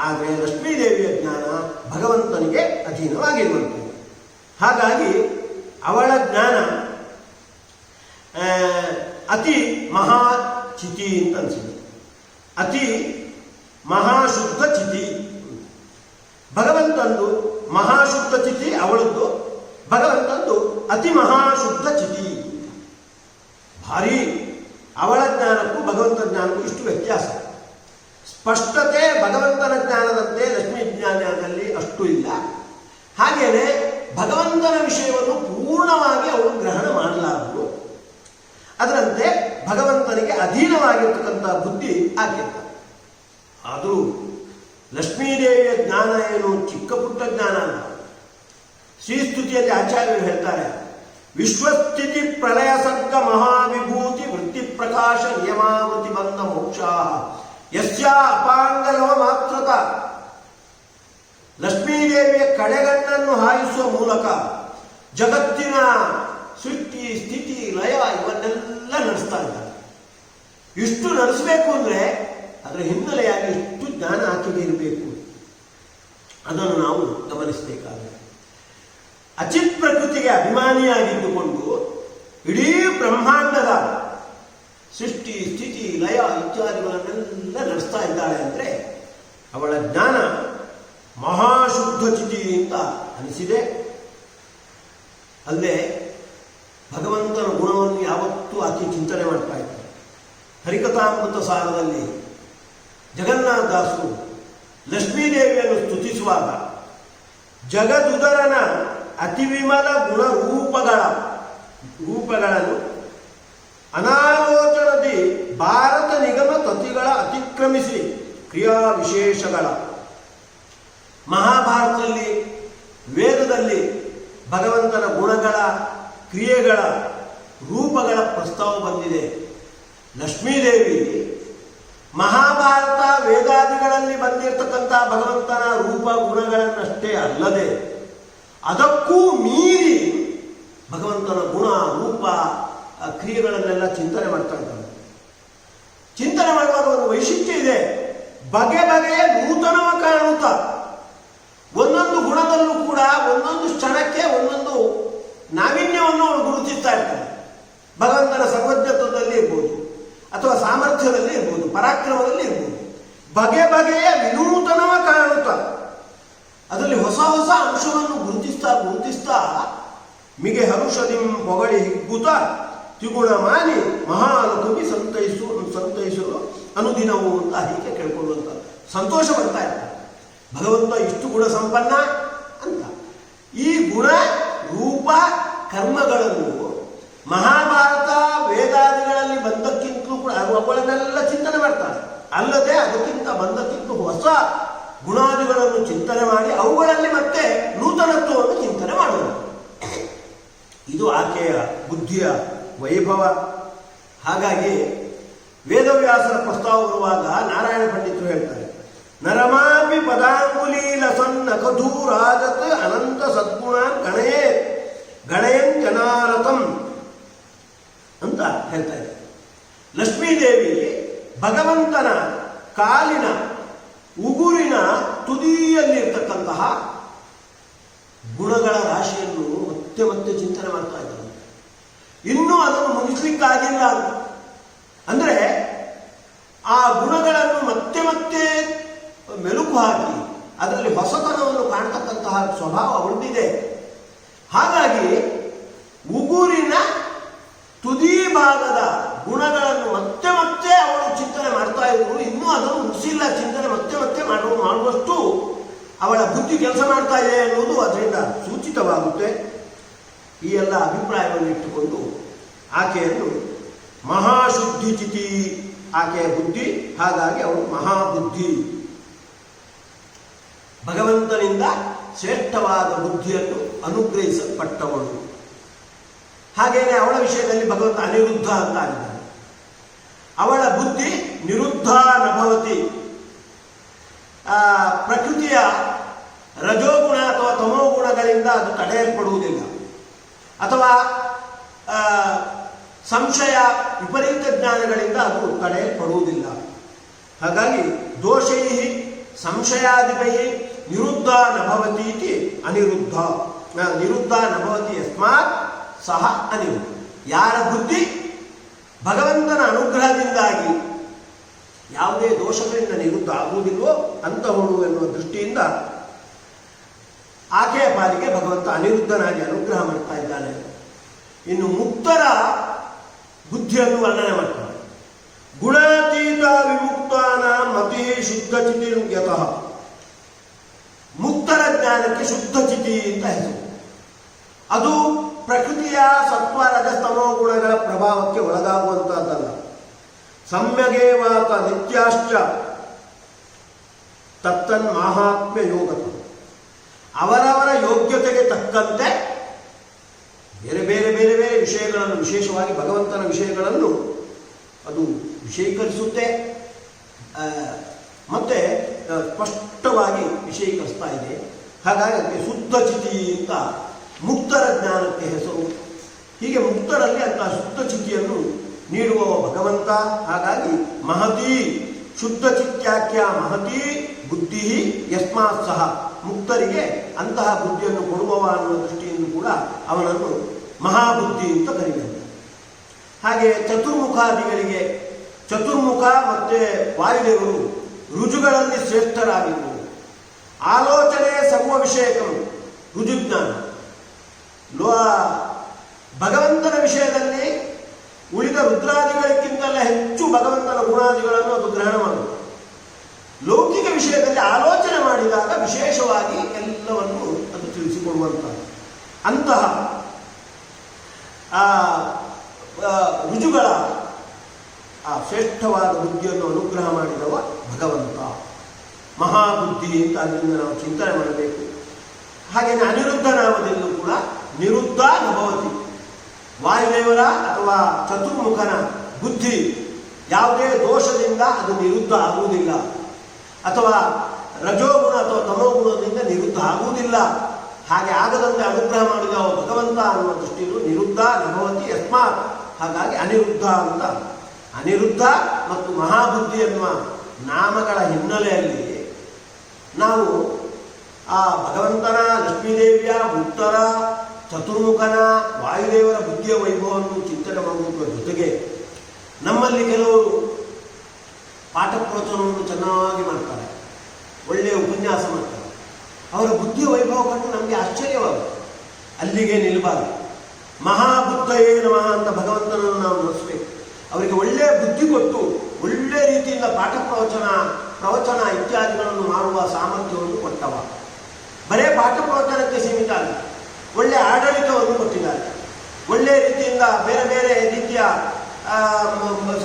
ಆದರೆ ಲಕ್ಷ್ಮೀದೇವಿಯ ಜ್ಞಾನ ಭಗವಂತನಿಗೆ ಅಧೀನವಾಗಿರುವಂಥದ್ದು. ಹಾಗಾಗಿ ಅವಳ ಜ್ಞಾನ ಅತಿ ಮಹಾಚಿತಿ ಅಂತ ಅನಿಸಿದೆ. ಅತಿ ಮಹಾಶುದ್ಧ ಚಿತಿ. ಭಗವಂತಂದು ಮಹಾಶುದ್ಧ ಚಿತಿ ಅವಳದ್ದು, ಭಗವಂತಂದು ಅತಿ ಮಹಾಶುದ್ಧ ಚಿತಿ. ಭಾರಿ ಅವಳ ಜ್ಞಾನಕ್ಕೂ ಭಗವಂತನ ಜ್ಞಾನಕ್ಕೂ ಇಷ್ಟು ವ್ಯತ್ಯಾಸ. ಸ್ಪಷ್ಟತೆ ಭಗವಂತನ ಜ್ಞಾನದಂತೆ ಲಕ್ಷ್ಮೀ ಜ್ಞಾನದಲ್ಲಿ ಅಷ್ಟು ಇಲ್ಲ. ಹಾಗೆಯೇ ಭಗವಂತನ ವಿಷಯವನ್ನು ಪೂರ್ಣವಾಗಿ ಅವಳು ಗ್ರಹಣ ಮಾಡಲಾರದು. ಅದರಂತೆ ಭಗವಂತನಿಗೆ ಅಧೀನವಾಗಿರ್ತಕ್ಕಂಥ ಬುದ್ಧಿ ಆಕೆತ್ತ. ಆದರೂ ಲಕ್ಷ್ಮೀದೇವಿಯ ಜ್ಞಾನ ಏನು ಚಿಕ್ಕ ಪುಟ್ಟ ಜ್ಞಾನ ಅಲ್ಲ. ಶ್ರೀಸ್ತುತಿಯಲ್ಲಿ ಆಚಾರ್ಯರು ಹೇಳ್ತಾರೆ, ವಿಶ್ವಸ್ಥಿತಿ ಪ್ರಳಯ ಸರ್ಗ ಮಹಾವಿಭೂತಿ ವೃತ್ತಿ ಪ್ರಕಾಶ ನಿಯಮಾವೃತಿ ಬಂಧ ಮೋಕ್ಷ ಯಸ್ಯಾ ಅಪಾಂಗಲವ ಮಾತೃತ. ಲಕ್ಷ್ಮೀದೇವಿಯ ಕಡೆಗಣ್ಣನ್ನು ಹಾಯಿಸುವ ಮೂಲಕ ಜಗತ್ತಿನ ಸೃಷ್ಟಿ ಸ್ಥಿತಿ ಲಯ ಇವನ್ನೆಲ್ಲ ನಡೆಸ್ತಾ ಇದ್ದಾರೆ. ಇಷ್ಟು ನಡೆಸಬೇಕು ಅಂದರೆ ಅದರ ಹಿನ್ನೆಲೆಯಾಗಿ ಇಷ್ಟು ಜ್ಞಾನ ಆಕೆಗೆ ಇರಬೇಕು. ಅದನ್ನು ನಾವು ಗಮನಿಸಬೇಕಾಗಿದೆ. ಅಚಿತ್ ಪ್ರಕೃತಿಗೆ ಅಭಿಮಾನಿಯಾಗಿದ್ದುಕೊಂಡು ಇಡೀ ಬ್ರಹ್ಮಾಂಡದ ಸೃಷ್ಟಿ ಸ್ಥಿತಿ ಲಯ ಇತ್ಯಾದಿಗಳನ್ನೆಲ್ಲ ನಡೆಸ್ತಾ ಇದ್ದಾಳೆ ಅಂದರೆ ಅವಳ ಜ್ಞಾನ ಮಹಾಶುದ್ಧ ಚಿತಿ ಅಂತ ಅನಿಸಿದೆ. ಅಲ್ಲದೆ ಭಗವಂತನ ಗುಣವನ್ನು ಯಾವತ್ತೂ ಆಕೆ ಚಿಂತನೆ ಮಾಡ್ತಾ ಇದ್ದಾರೆ. ಹರಿಕಥಾಮೃತ ಸಾರದಲ್ಲಿ ಜಗನ್ನಾಥದಾಸರು ಲಕ್ಷ್ಮೀದೇವಿಯನ್ನು ಸ್ತುತಿಸುವಾಗ ಜಗದುದರನ ಅತಿವಿಮಲ ಗುಣ ರೂಪಗಳನ್ನು ಅನಾಲೋಚನದಿ ಭಾರತ ನಿಗಮ ತತಿಗಳ ಅತಿಕ್ರಮಿಸಿ ಕ್ರಿಯಾ ವಿಶೇಷಗಳ ಮಹಾಭಾರತದಲ್ಲಿ ವೇದದಲ್ಲಿ ಭಗವಂತನ ಗುಣಗಳ ಕ್ರಿಯೆಗಳ ರೂಪಗಳ ಪ್ರಸ್ತಾವ ಬಂದಿದೆ. ಲಕ್ಷ್ಮೀದೇವಿ ಮಹಾಭಾರತ ವೇದಾದಿಗಳಲ್ಲಿ ಬಂದಿರತಕ್ಕಂಥ ಭಗವಂತನ ರೂಪ ಗುಣಗಳನ್ನಷ್ಟೇ ಅಲ್ಲದೆ ಅದಕ್ಕೂ ಮೀರಿ ಭಗವಂತನ ಗುಣ ರೂಪ ಕ್ರಿಯೆಗಳನ್ನೆಲ್ಲ ಚಿಂತನೆ ಮಾಡ್ತಾ ಇದ್ದಾನೆ. ಚಿಂತನೆ ಮಾಡುವಾಗ ಒಂದು ವೈಶಿಷ್ಟ್ಯ ಇದೆ. ಬಗೆ ಬಗೆಯ ನೂತನವ ಕಾಣುತ್ತಾ ಒಂದೊಂದು ಗುಣದಲ್ಲೂ ಕೂಡ ಒಂದೊಂದು ಕ್ಷಣಕ್ಕೆ ಒಂದೊಂದು ನಾವೀನ್ಯವನ್ನು ಅವನು ಗುರುತಿಸ್ತಾ ಇರ್ತಾನೆ. ಭಗವಂತನ ಸರ್ವಜ್ಞತ್ವದಲ್ಲಿ ಇರ್ಬೋದು, ಅಥವಾ ಸಾಮರ್ಥ್ಯದಲ್ಲಿ ಇರ್ಬೋದು, ಪರಾಕ್ರಮದಲ್ಲಿ ಇರ್ಬೋದು. ಬಗೆ ಬಗೆಯ ವಿನೂತನವ ಕಾಣುತ್ತಾ ಅದರಲ್ಲಿ ಹೊಸ ಹೊಸ ಅಂಶವನ್ನು ಗುರುತಿಸ್ತಾ ಮಿಗೆ ಹರುಷದಿಂ ಹೊಗಳಿ ಹಿಗ್ಗುತ್ತ ತ್ರಿಗುಣ ಮಾನಿ ಮಹಾಲಕುಮಿ ಸಂತೈಸಲು ಅನುದಿನವು ಅಂತ ಹೀಗೆ ಕೇಳ್ಕೊಳ್ಳುವಂತ ಸಂತೋಷ ಬರ್ತಾ ಇರ್ತಾರೆ. ಭಗವಂತ ಇಷ್ಟು ಗುಣ ಸಂಪನ್ನ ಅಂತ. ಈ ಗುಣ ರೂಪ ಕರ್ಮಗಳನ್ನು ಮಹಾಭಾರತ ವೇದಾದಿಗಳಲ್ಲಿ ಬಂದಕ್ಕಿಂತಲೂ ಕೂಡ ಅವುಗಳನ್ನೆಲ್ಲ ಚಿಂತನೆ ಮಾಡ್ತಾರೆ. ಅಲ್ಲದೆ ಅದಕ್ಕಿಂತ ಬಂದಕ್ಕಿಂತ ಹೊಸ ಗುಣಾದಿಗಳನ್ನು ಚಿಂತನೆ ಮಾಡಿ ಅವುಗಳಲ್ಲಿ ಮತ್ತೆ ನೂತನತ್ವವನ್ನು ಚಿಂತನೆ ಮಾಡೋದು. ಇದು ಆಕೆಯ ಬುದ್ಧಿಯ ವೈಭವ. ಹಾಗಾಗಿ ವೇದವ್ಯಾಸರ ಪ್ರಸ್ತಾವ ಬರುವಾಗ ನಾರಾಯಣ ಪಂಡಿತರು ಹೇಳ್ತಾರೆ, ನರಮಾಪಿ ಪದಾಂಗುಲೀಲ ಸನ್ನ ಕಧೂರಾಜತ್ ಅನಂತ ಸದ್ಗುಣ ಗಣಯನ್ ಜನಾರಥಂ ಅಂತ ಹೇಳ್ತಾ ಇದ್ದಾರೆ. ಲಕ್ಷ್ಮೀದೇವಿ ಭಗವಂತನ ಕಾಲಿನ ಉಗುರಿನ ತುದಿಯಲ್ಲಿರ್ತಕ್ಕಂತಹ ಗುಣಗಳ ರಾಶಿಯನ್ನು ಮತ್ತೆ ಮತ್ತೆ ಚಿಂತನೆ ಮಾಡ್ತಾ ಇದ್ದಾರೆ. ಇನ್ನೂ ಅದನ್ನು ಮುಗಿಸ್ಲಿಕ್ಕಾಗಿಲ್ಲ ಅಂದ್ರೆ ಆ ಗುಣಗಳನ್ನು ಮತ್ತೆ ಮತ್ತೆ ಮೆಲುಕು ಹಾಕಿ ಅದರಲ್ಲಿ ಹೊಸತನವನ್ನು ಕಾಣ್ತಕ್ಕಂತಹ ಸ್ವಭಾವ ಉಳಿದಿದೆ. ಹಾಗಾಗಿ ಉಗುರಿನ ತುದಿ ಭಾಗದ ಗುಣಗಳನ್ನು ಮತ್ತೆ ಮತ್ತೆ ಅವಳು ಚಿಂತನೆ ಮಾಡ್ತಾ ಇದ್ರು. ಇನ್ನೂ ಅದನ್ನು ಮುಗಿಸಿಲ್ಲ ಚಿಂತನೆ ಮತ್ತೆ ಮತ್ತೆ ಮಾಡುವಷ್ಟು ಅವಳ ಬುದ್ಧಿ ಕೆಲಸ ಮಾಡ್ತಾ ಇದೆ ಅನ್ನೋದು ಅದರಿಂದ ಸೂಚಿತವಾಗುತ್ತೆ. ಈ ಎಲ್ಲ ಅಭಿಪ್ರಾಯವನ್ನು ಇಟ್ಟುಕೊಂಡು ಆಕೆಯನ್ನು ಮಹಾಶುದ್ಧಿ ಚಿತಿ, ಆಕೆಯ ಬುದ್ಧಿ, ಹಾಗಾಗಿ ಅವಳು ಮಹಾಬುದ್ಧಿ, ಭಗವಂತನಿಂದ ಶ್ರೇಷ್ಠವಾದ ಬುದ್ಧಿಯನ್ನು ಅನುಗ್ರಹಿಸಲ್ಪಟ್ಟವಳು. ಹಾಗೇನೆ ಅವಳ ವಿಷಯದಲ್ಲಿ ಭಗವಂತ ಅನಿರುದ್ಧ ಅಂತ ಆಗಿದ್ದಾನೆ. ಅವಳ ಬುದ್ಧಿ ನಿರುದ್ಧ ನಭವತಿ. ಪ್ರಕೃತಿಯ ರಜೋಗುಣ ಅಥವಾ ತಮೋಗುಣಗಳಿಂದ ಅದು ತಡೆಯಲ್ಪಡುವುದಿಲ್ಲ, ಅಥವಾ ಸಂಶಯ ವಿಪರೀತ ಜ್ಞಾನಗಳಿಂದ ಅದು ತಡೆಯಲ್ಪಡುವುದಿಲ್ಲ. ಹಾಗಾಗಿ ದೋಷೈ ಸಂಶಯಾದಿಭೈ ನಿರುದ್ಧ ನಭವತಿ ಇತಿ ಅನಿರುದ್ಧ. ನಿರುದ್ಧ ನಭವತಿ ಯಸ್ಮಾತ್ ಸಹ ಅನಿರುದ್ಧ. ಯಾರ ಬುದ್ಧಿ ಭಗವಂತನ ಅನುಗ್ರಹದಿಂದಾಗಿ ಯಾವುದೇ ದೋಷಗಳಿಂದ ನಿರುದ್ಧ ಆಗುವುದಿಲ್ವೋ ಅಂತಹವಳು ಎನ್ನುವ ದೃಷ್ಟಿಯಿಂದ ಆಕೆಯ ಪಾಲಿಗೆ ಭಗವಂತ ಅನಿರುದ್ಧನಾಗಿ ಅನುಗ್ರಹ ಮಾಡ್ತಾ ಇದ್ದಾನೆ. ಇನ್ನು ಮುಕ್ತರ ಬುದ್ಧಿಯನ್ನು ವರ್ಣನೆ ಮಾಡ್ತಾರೆ. ಗುಣಾತೀತ ವಿಮುಕ್ತಾನ ಮತಿ ಶುದ್ಧ ಚಿತಿ ಯತಃ. ಮುಕ್ತರ ಜ್ಞಾನಕ್ಕೆ ಶುದ್ಧ ಚಿತಿ ಅಂತ ಹೆಸರು. ಅದು ಪ್ರಕೃತಿಯ ಸತ್ವ ರಜಸ್ತಮೋ ಗುಣಗಳ ಪ್ರಭಾವಕ್ಕೆ ಒಳಗಾಗುವಂತಹದ್ದಲ್ಲ. ಸಮ್ಯಗೇವಾತ ನಿತ್ಯಾಶ್ಚ ತತ್ತನ್ ಮಾಹಾತ್ಮ್ಯ ಯೋಗತ. ಅವರವರ ಯೋಗ್ಯತೆಗೆ ತಕ್ಕಂತೆ ಬೇರೆ ಬೇರೆ ಬೇರೆ ಬೇರೆ ವಿಷಯಗಳನ್ನು, ವಿಶೇಷವಾಗಿ ಭಗವಂತನ ವಿಷಯಗಳನ್ನು ಅದು ವಿಷಯೀಕರಿಸುತ್ತೆ, ಮತ್ತೆ ಸ್ಪಷ್ಟವಾಗಿ ವಿಷಯೀಕರಿಸ್ತಾ ಇದೆ. ಹಾಗಾಗಿ ಅದಕ್ಕೆ ಶುದ್ಧ ಚಿತಿ ಅಂತ ಮುಕ್ತರ ಜ್ಞಾನಕ್ಕೆ ಅದಕ್ಕೆ ಹೆಸರು. ಹೀಗೆ ಮುಕ್ತರಲ್ಲಿ ಅಂತಹ ಶುದ್ಧ ಚಿತ್ತಿಯನ್ನು ನೀಡುವ ಭಗವಂತ. ಹಾಗಾಗಿ ಮಹತಿ ಶುದ್ಧ ಚಿತ್ಯಾಖ್ಯ ಮಹತಿ ಬುದ್ಧಿ ಯಸ್ಮಾತ್ ಸಹ, ಮುಕ್ತರಿಗೆ ಅಂತಹ ಬುದ್ಧಿಯನ್ನು ಕೊಡುವವ ಅನ್ನುವ ದೃಷ್ಟಿಯಿಂದ ಕೂಡ ಅವನನ್ನು ಮಹಾಬುದ್ಧಿ ಅಂತ ಕರೆಯುತ್ತಾರೆ. ಹಾಗೆ ಚತುರ್ಮುಖಾದಿಗಳಿಗೆ, ಚತುರ್ಮುಖ ಮತ್ತೆ ವಾಯುದೇವರು ರುಜುಗಳಲ್ಲಿ ಶ್ರೇಷ್ಠರಾಗಿದ್ದರು. ಆಲೋಚನೆ ಸರ್ವ ವಿಷಯಕಂ ರುಜುಜ್ಞಾನ. ಭಗವಂತನ ವಿಷಯದಲ್ಲಿ ಉಳಿದ ರುದ್ರಾದಿಗಳಿಗಿಂತಲ್ಲ ಹೆಚ್ಚು ಭಗವಂತನ ಗುಣಾದಿಗಳನ್ನು ಅದು ಗ್ರಹಣ ಮಾಡುವುದು. ಲೌಕಿಕ ವಿಷಯದಲ್ಲಿ ಆಲೋಚನೆ ಮಾಡಿದಾಗ ವಿಶೇಷವಾಗಿ ಎಲ್ಲವನ್ನು ಅದು ತಿಳಿಸಿಕೊಡುವಂತಹ ಅಂತಹ ರುಜುಗಳ ಆ ಶ್ರೇಷ್ಠವಾದ ಬುದ್ಧಿಯನ್ನು ಅನುಗ್ರಹ ಮಾಡಿದವ ಭಗವಂತ ಮಹಾಬುದ್ಧಿ ಅಂತ ಅದರಿಂದ ನಾವು ಚಿಂತನೆ ಮಾಡಬೇಕು. ಹಾಗೆಯೇ ಅನಿರುದ್ಧ ನಾಮದಲ್ಲೂ ಕೂಡ ನಿರುದ್ಧ ನಭವತಿ, ವಾಯುದೇವರ ಅಥವಾ ಚತುರ್ಮುಖನ ಬುದ್ಧಿ ಯಾವುದೇ ದೋಷದಿಂದ ಅದು ನಿರುದ್ಧ ಆಗುವುದಿಲ್ಲ, ಅಥವಾ ರಜೋಗುಣ ಅಥವಾ ತಮೋಗುಣದಿಂದ ನಿರುದ್ಧ ಆಗುವುದಿಲ್ಲ. ಹಾಗೆ ಆಗದಂತೆ ಅನುಗ್ರಹ ಮಾಡಿದ ಭಗವಂತ ಅನ್ನುವ ದೃಷ್ಟಿಯನ್ನು ನಿರುದ್ಧ ನಭವತಿ ಯಸ್ಮಾತ್. ಹಾಗಾಗಿ ಅನಿರುದ್ಧ ಅಂತ, ಅನಿರುದ್ಧ ಮತ್ತು ಮಹಾಬುದ್ಧಿ ಎನ್ನುವ ನಾಮಗಳ ಹಿನ್ನೆಲೆಯಲ್ಲಿ ನಾವು ಆ ಭಗವಂತನ, ಲಕ್ಷ್ಮೀದೇವಿಯ, ಮುಕ್ತರ, ಚತುರ್ಮುಖನ, ವಾಯುದೇವರ ಬುದ್ಧಿಯ ವೈಭವವನ್ನು ಚಿಂತನೆ ಮಾಡುವುದರ ಜೊತೆಗೆ ನಮ್ಮಲ್ಲಿ ಕೆಲವರು ಪಾಠ ಪ್ರವಚನವನ್ನು ಚೆನ್ನಾಗಿ ಮಾಡ್ತಾರೆ, ಒಳ್ಳೆಯ ಉಪನ್ಯಾಸ ಮಾಡ್ತಾರೆ. ಅವರ ಬುದ್ಧಿಯ ವೈಭವ ಕಂಡು ನಮಗೆ ಆಶ್ಚರ್ಯವಾಗುತ್ತೆ. ಅಲ್ಲಿಗೆ ನಿಲ್ಲಬಾರದು. ಮಹಾಬುದ್ಧಯೇ ನಮಃ ಅಂತ ಭಗವಂತನನ್ನು ನಾವು ನಡೆಸಬೇಕು. ಅವರಿಗೆ ಒಳ್ಳೆಯ ಬುದ್ಧಿ ಕೊಟ್ಟು ಒಳ್ಳೆಯ ರೀತಿಯಿಂದ ಪಾಠ ಪ್ರವಚನ ಇತ್ಯಾದಿಗಳನ್ನು ಮಾಡುವ ಸಾಮರ್ಥ್ಯವನ್ನು ಕೊಟ್ಟವ. ಬರೇ ಪಾಠ ಪ್ರವಚನಕ್ಕೆ ಸೀಮಿತ ಅಲ್ಲ, ಒಳ್ಳೆಯ ಆಡಳಿತವನ್ನು ಕೊಟ್ಟಿದ್ದಾರೆ. ಒಳ್ಳೆಯ ರೀತಿಯಿಂದ ಬೇರೆ ಬೇರೆ ರೀತಿಯ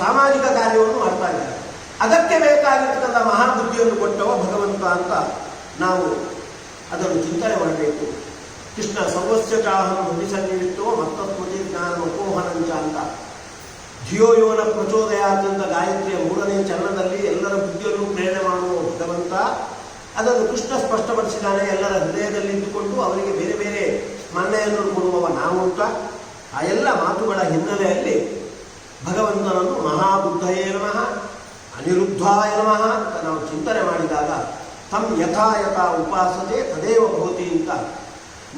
ಸಾಮಾಜಿಕ ಕಾರ್ಯವನ್ನು ಮಾಡ್ತಾ ಇದ್ದಾರೆ. ಅದಕ್ಕೆ ಬೇಕಾಗಿರ್ತಕ್ಕಂಥ ಮಹಾಬುದ್ಧಿಯನ್ನು ಕೊಟ್ಟವ ಭಗವಂತ ಅಂತ ನಾವು ಅದನ್ನು ಚಿಂತನೆ ಮಾಡಬೇಕು. ಕೃಷ್ಣ ಸರ್ವಸ್ಯ ಚಾಹಂ ಹೃದಿಸನ್ನಿವಿಷ್ಟೋ ಮತ್ತಸ್ಮೃತಿ ಜ್ಞಾನ ಮಕೋಹನಂಚ ಅಂತ ಧಿಯೋಯೋನ ಪ್ರಚೋದಯಾತ್ಯಂತ ಗಾಯತ್ರಿಯ 3ನೇ ಚರಣದಲ್ಲಿ ಎಲ್ಲರ ಬುದ್ಧಿಯನ್ನು ಪ್ರೇರಣೆ ಮಾಡುವ ಭಗವಂತ. ಅದನ್ನು ಕೃಷ್ಣ ಸ್ಪಷ್ಟಪಡಿಸಿದ್ದಾನೆ. ಎಲ್ಲರ ಹೃದಯದಲ್ಲಿ ಇದ್ದುಕೊಂಡು ಅವರಿಗೆ ಬೇರೆ ಬೇರೆ ಸ್ಮರಣೆಯನ್ನು ಕೊಡುವವ ನಾವು ಅಂತ. ಆ ಎಲ್ಲ ಮಾತುಗಳ ಹಿನ್ನೆಲೆಯಲ್ಲಿ ಭಗವಂತನನ್ನು ಮಹಾಬುದ್ಧಯೇ ನಮಃ, ಅನಿರುದ್ಧಾಯ ನಮಃ ಅಂತ ನಾವು ಚಿಂತನೆ ಮಾಡಿದಾಗ ತಮ್ ಯಥಾ ಯಥಾ ಉಪಾಸತೆ ತದೇವ ಭವತಿ ಅಂತ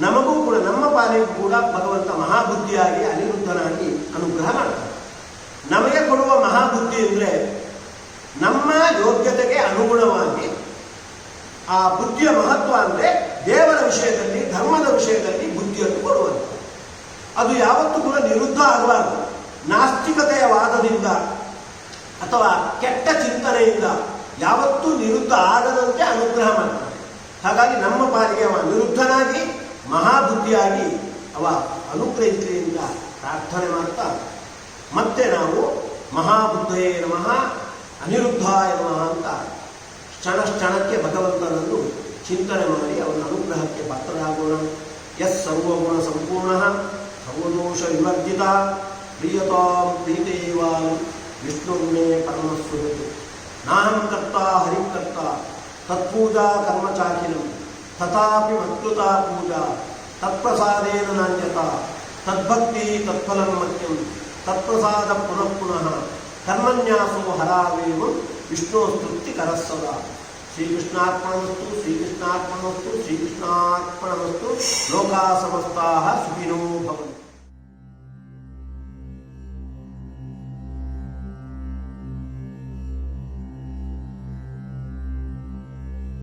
ನಮಗೂ ಕೂಡ, ನಮ್ಮ ಪಾಲಿಗೂ ಕೂಡ ಭಗವಂತ ಮಹಾಬುದ್ಧಿಯಾಗಿ ಅನಿರುದ್ಧನಾಗಿ ಅನುಗ್ರಹ ಮಾಡ್ತಾರೆ. ನಮಗೆ ಕೊಡುವ ಮಹಾಬುದ್ಧಿ ಅಂದರೆ ನಮ್ಮ ಯೋಗ್ಯತೆಗೆ ಅನುಗುಣವಾಗಿ ಆ ಬುದ್ಧಿಯ ಮಹತ್ವ ಅಂದರೆ ದೇವರ ವಿಷಯದಲ್ಲಿ, ಧರ್ಮದ ವಿಷಯದಲ್ಲಿ ಬುದ್ಧಿಯನ್ನು ಕೊಡುವಂಥ. ಅದು ಯಾವತ್ತೂ ಕೂಡ ನಿರುದ್ಧ ಆಗಬಾರದು. ನಾಸ್ತಿಕತೆಯ ವಾದದಿಂದ ಅಥವಾ ಕೆಟ್ಟ ಚಿಂತನೆಯಿಂದ ಯಾವತ್ತೂ ನಿರುದ್ಧ ಆಗದಂತೆ ಅನುಗ್ರಹ ಮಾಡ್ತಾರೆ. ಹಾಗಾಗಿ ನಮ್ಮ ಪಾಲಿಗೆ ಅವ ನಿರುದ್ಧನಾಗಿ ಮಹಾಬುದ್ಧಿಯಾಗಿ ಅವ ಅನುಗ್ರಹಿಸಲಿ ಅಂತ ಪ್ರಾರ್ಥನೆ ಮಾಡ್ತಾ ಮತ್ತೆ ನಾವು ಮಹಾಬುದ್ಧಯೇ ನಮಃ ಅನಿರುದ್ಧಾಯ ನಮಃ ಅಂತ ಕ್ಷಣಕ್ಕೆ ಭಗವಂತನನ್ನು ಚಿಂತನೆ ಮಾಡಿ ಅವನ ಅನುಗ್ರಹಕ್ಕೆ ಪಾತ್ರರಾಗೋಣ. ಯಸ್ ಸರ್ವಗುಣ ಸಂಪೂರ್ಣ ಸರ್ವದೋಷ ವಿವರ್ಜಿತ ಪ್ರಿಯತಾಂ ಪ್ರೀತೇವಾನ್ ವಿಷ್ಣುರ್ಮೇ ಪರಮಸ್ಸು. ನಾಹಂ ಕರ್ತ ಹರಿಕರ್ತ ತತ್ಪೂಜಾ ಕರ್ಮಚಾಕಿನಂ ತಥಾಪಿ ಮತ್ಕೃತಾ ಪೂಜಾ ತತ್ಪ್ರಸಾದೇನ ನಾಣ್ಯತ ತದ್ಭಕ್ತಿ ತತ್ಫಲಂ ಮತ್ಯಂ ತತ್ಪ್ರಸಾದ ಪುನಃ ಪುನಃ ಕರ್ಮನ್ಯಾಸೋ ಹರಾವೇವ ವಿಷ್ಣು ಸ್ತುತಿ ಕರಸ್ಸದ. ಶ್ರೀಕೃಷ್ಣಾರ್ಪಣಮಸ್ತು, ಶ್ರೀಕೃಷ್ಣಾರ್ಪಣಮಸ್ತು, ಶ್ರೀಕೃಷ್ಣಾರ್ಪಣಮಸ್ತು. ಲೋಕಾ ಸಮಸ್ತಾಃ ಸುಖಿನೋ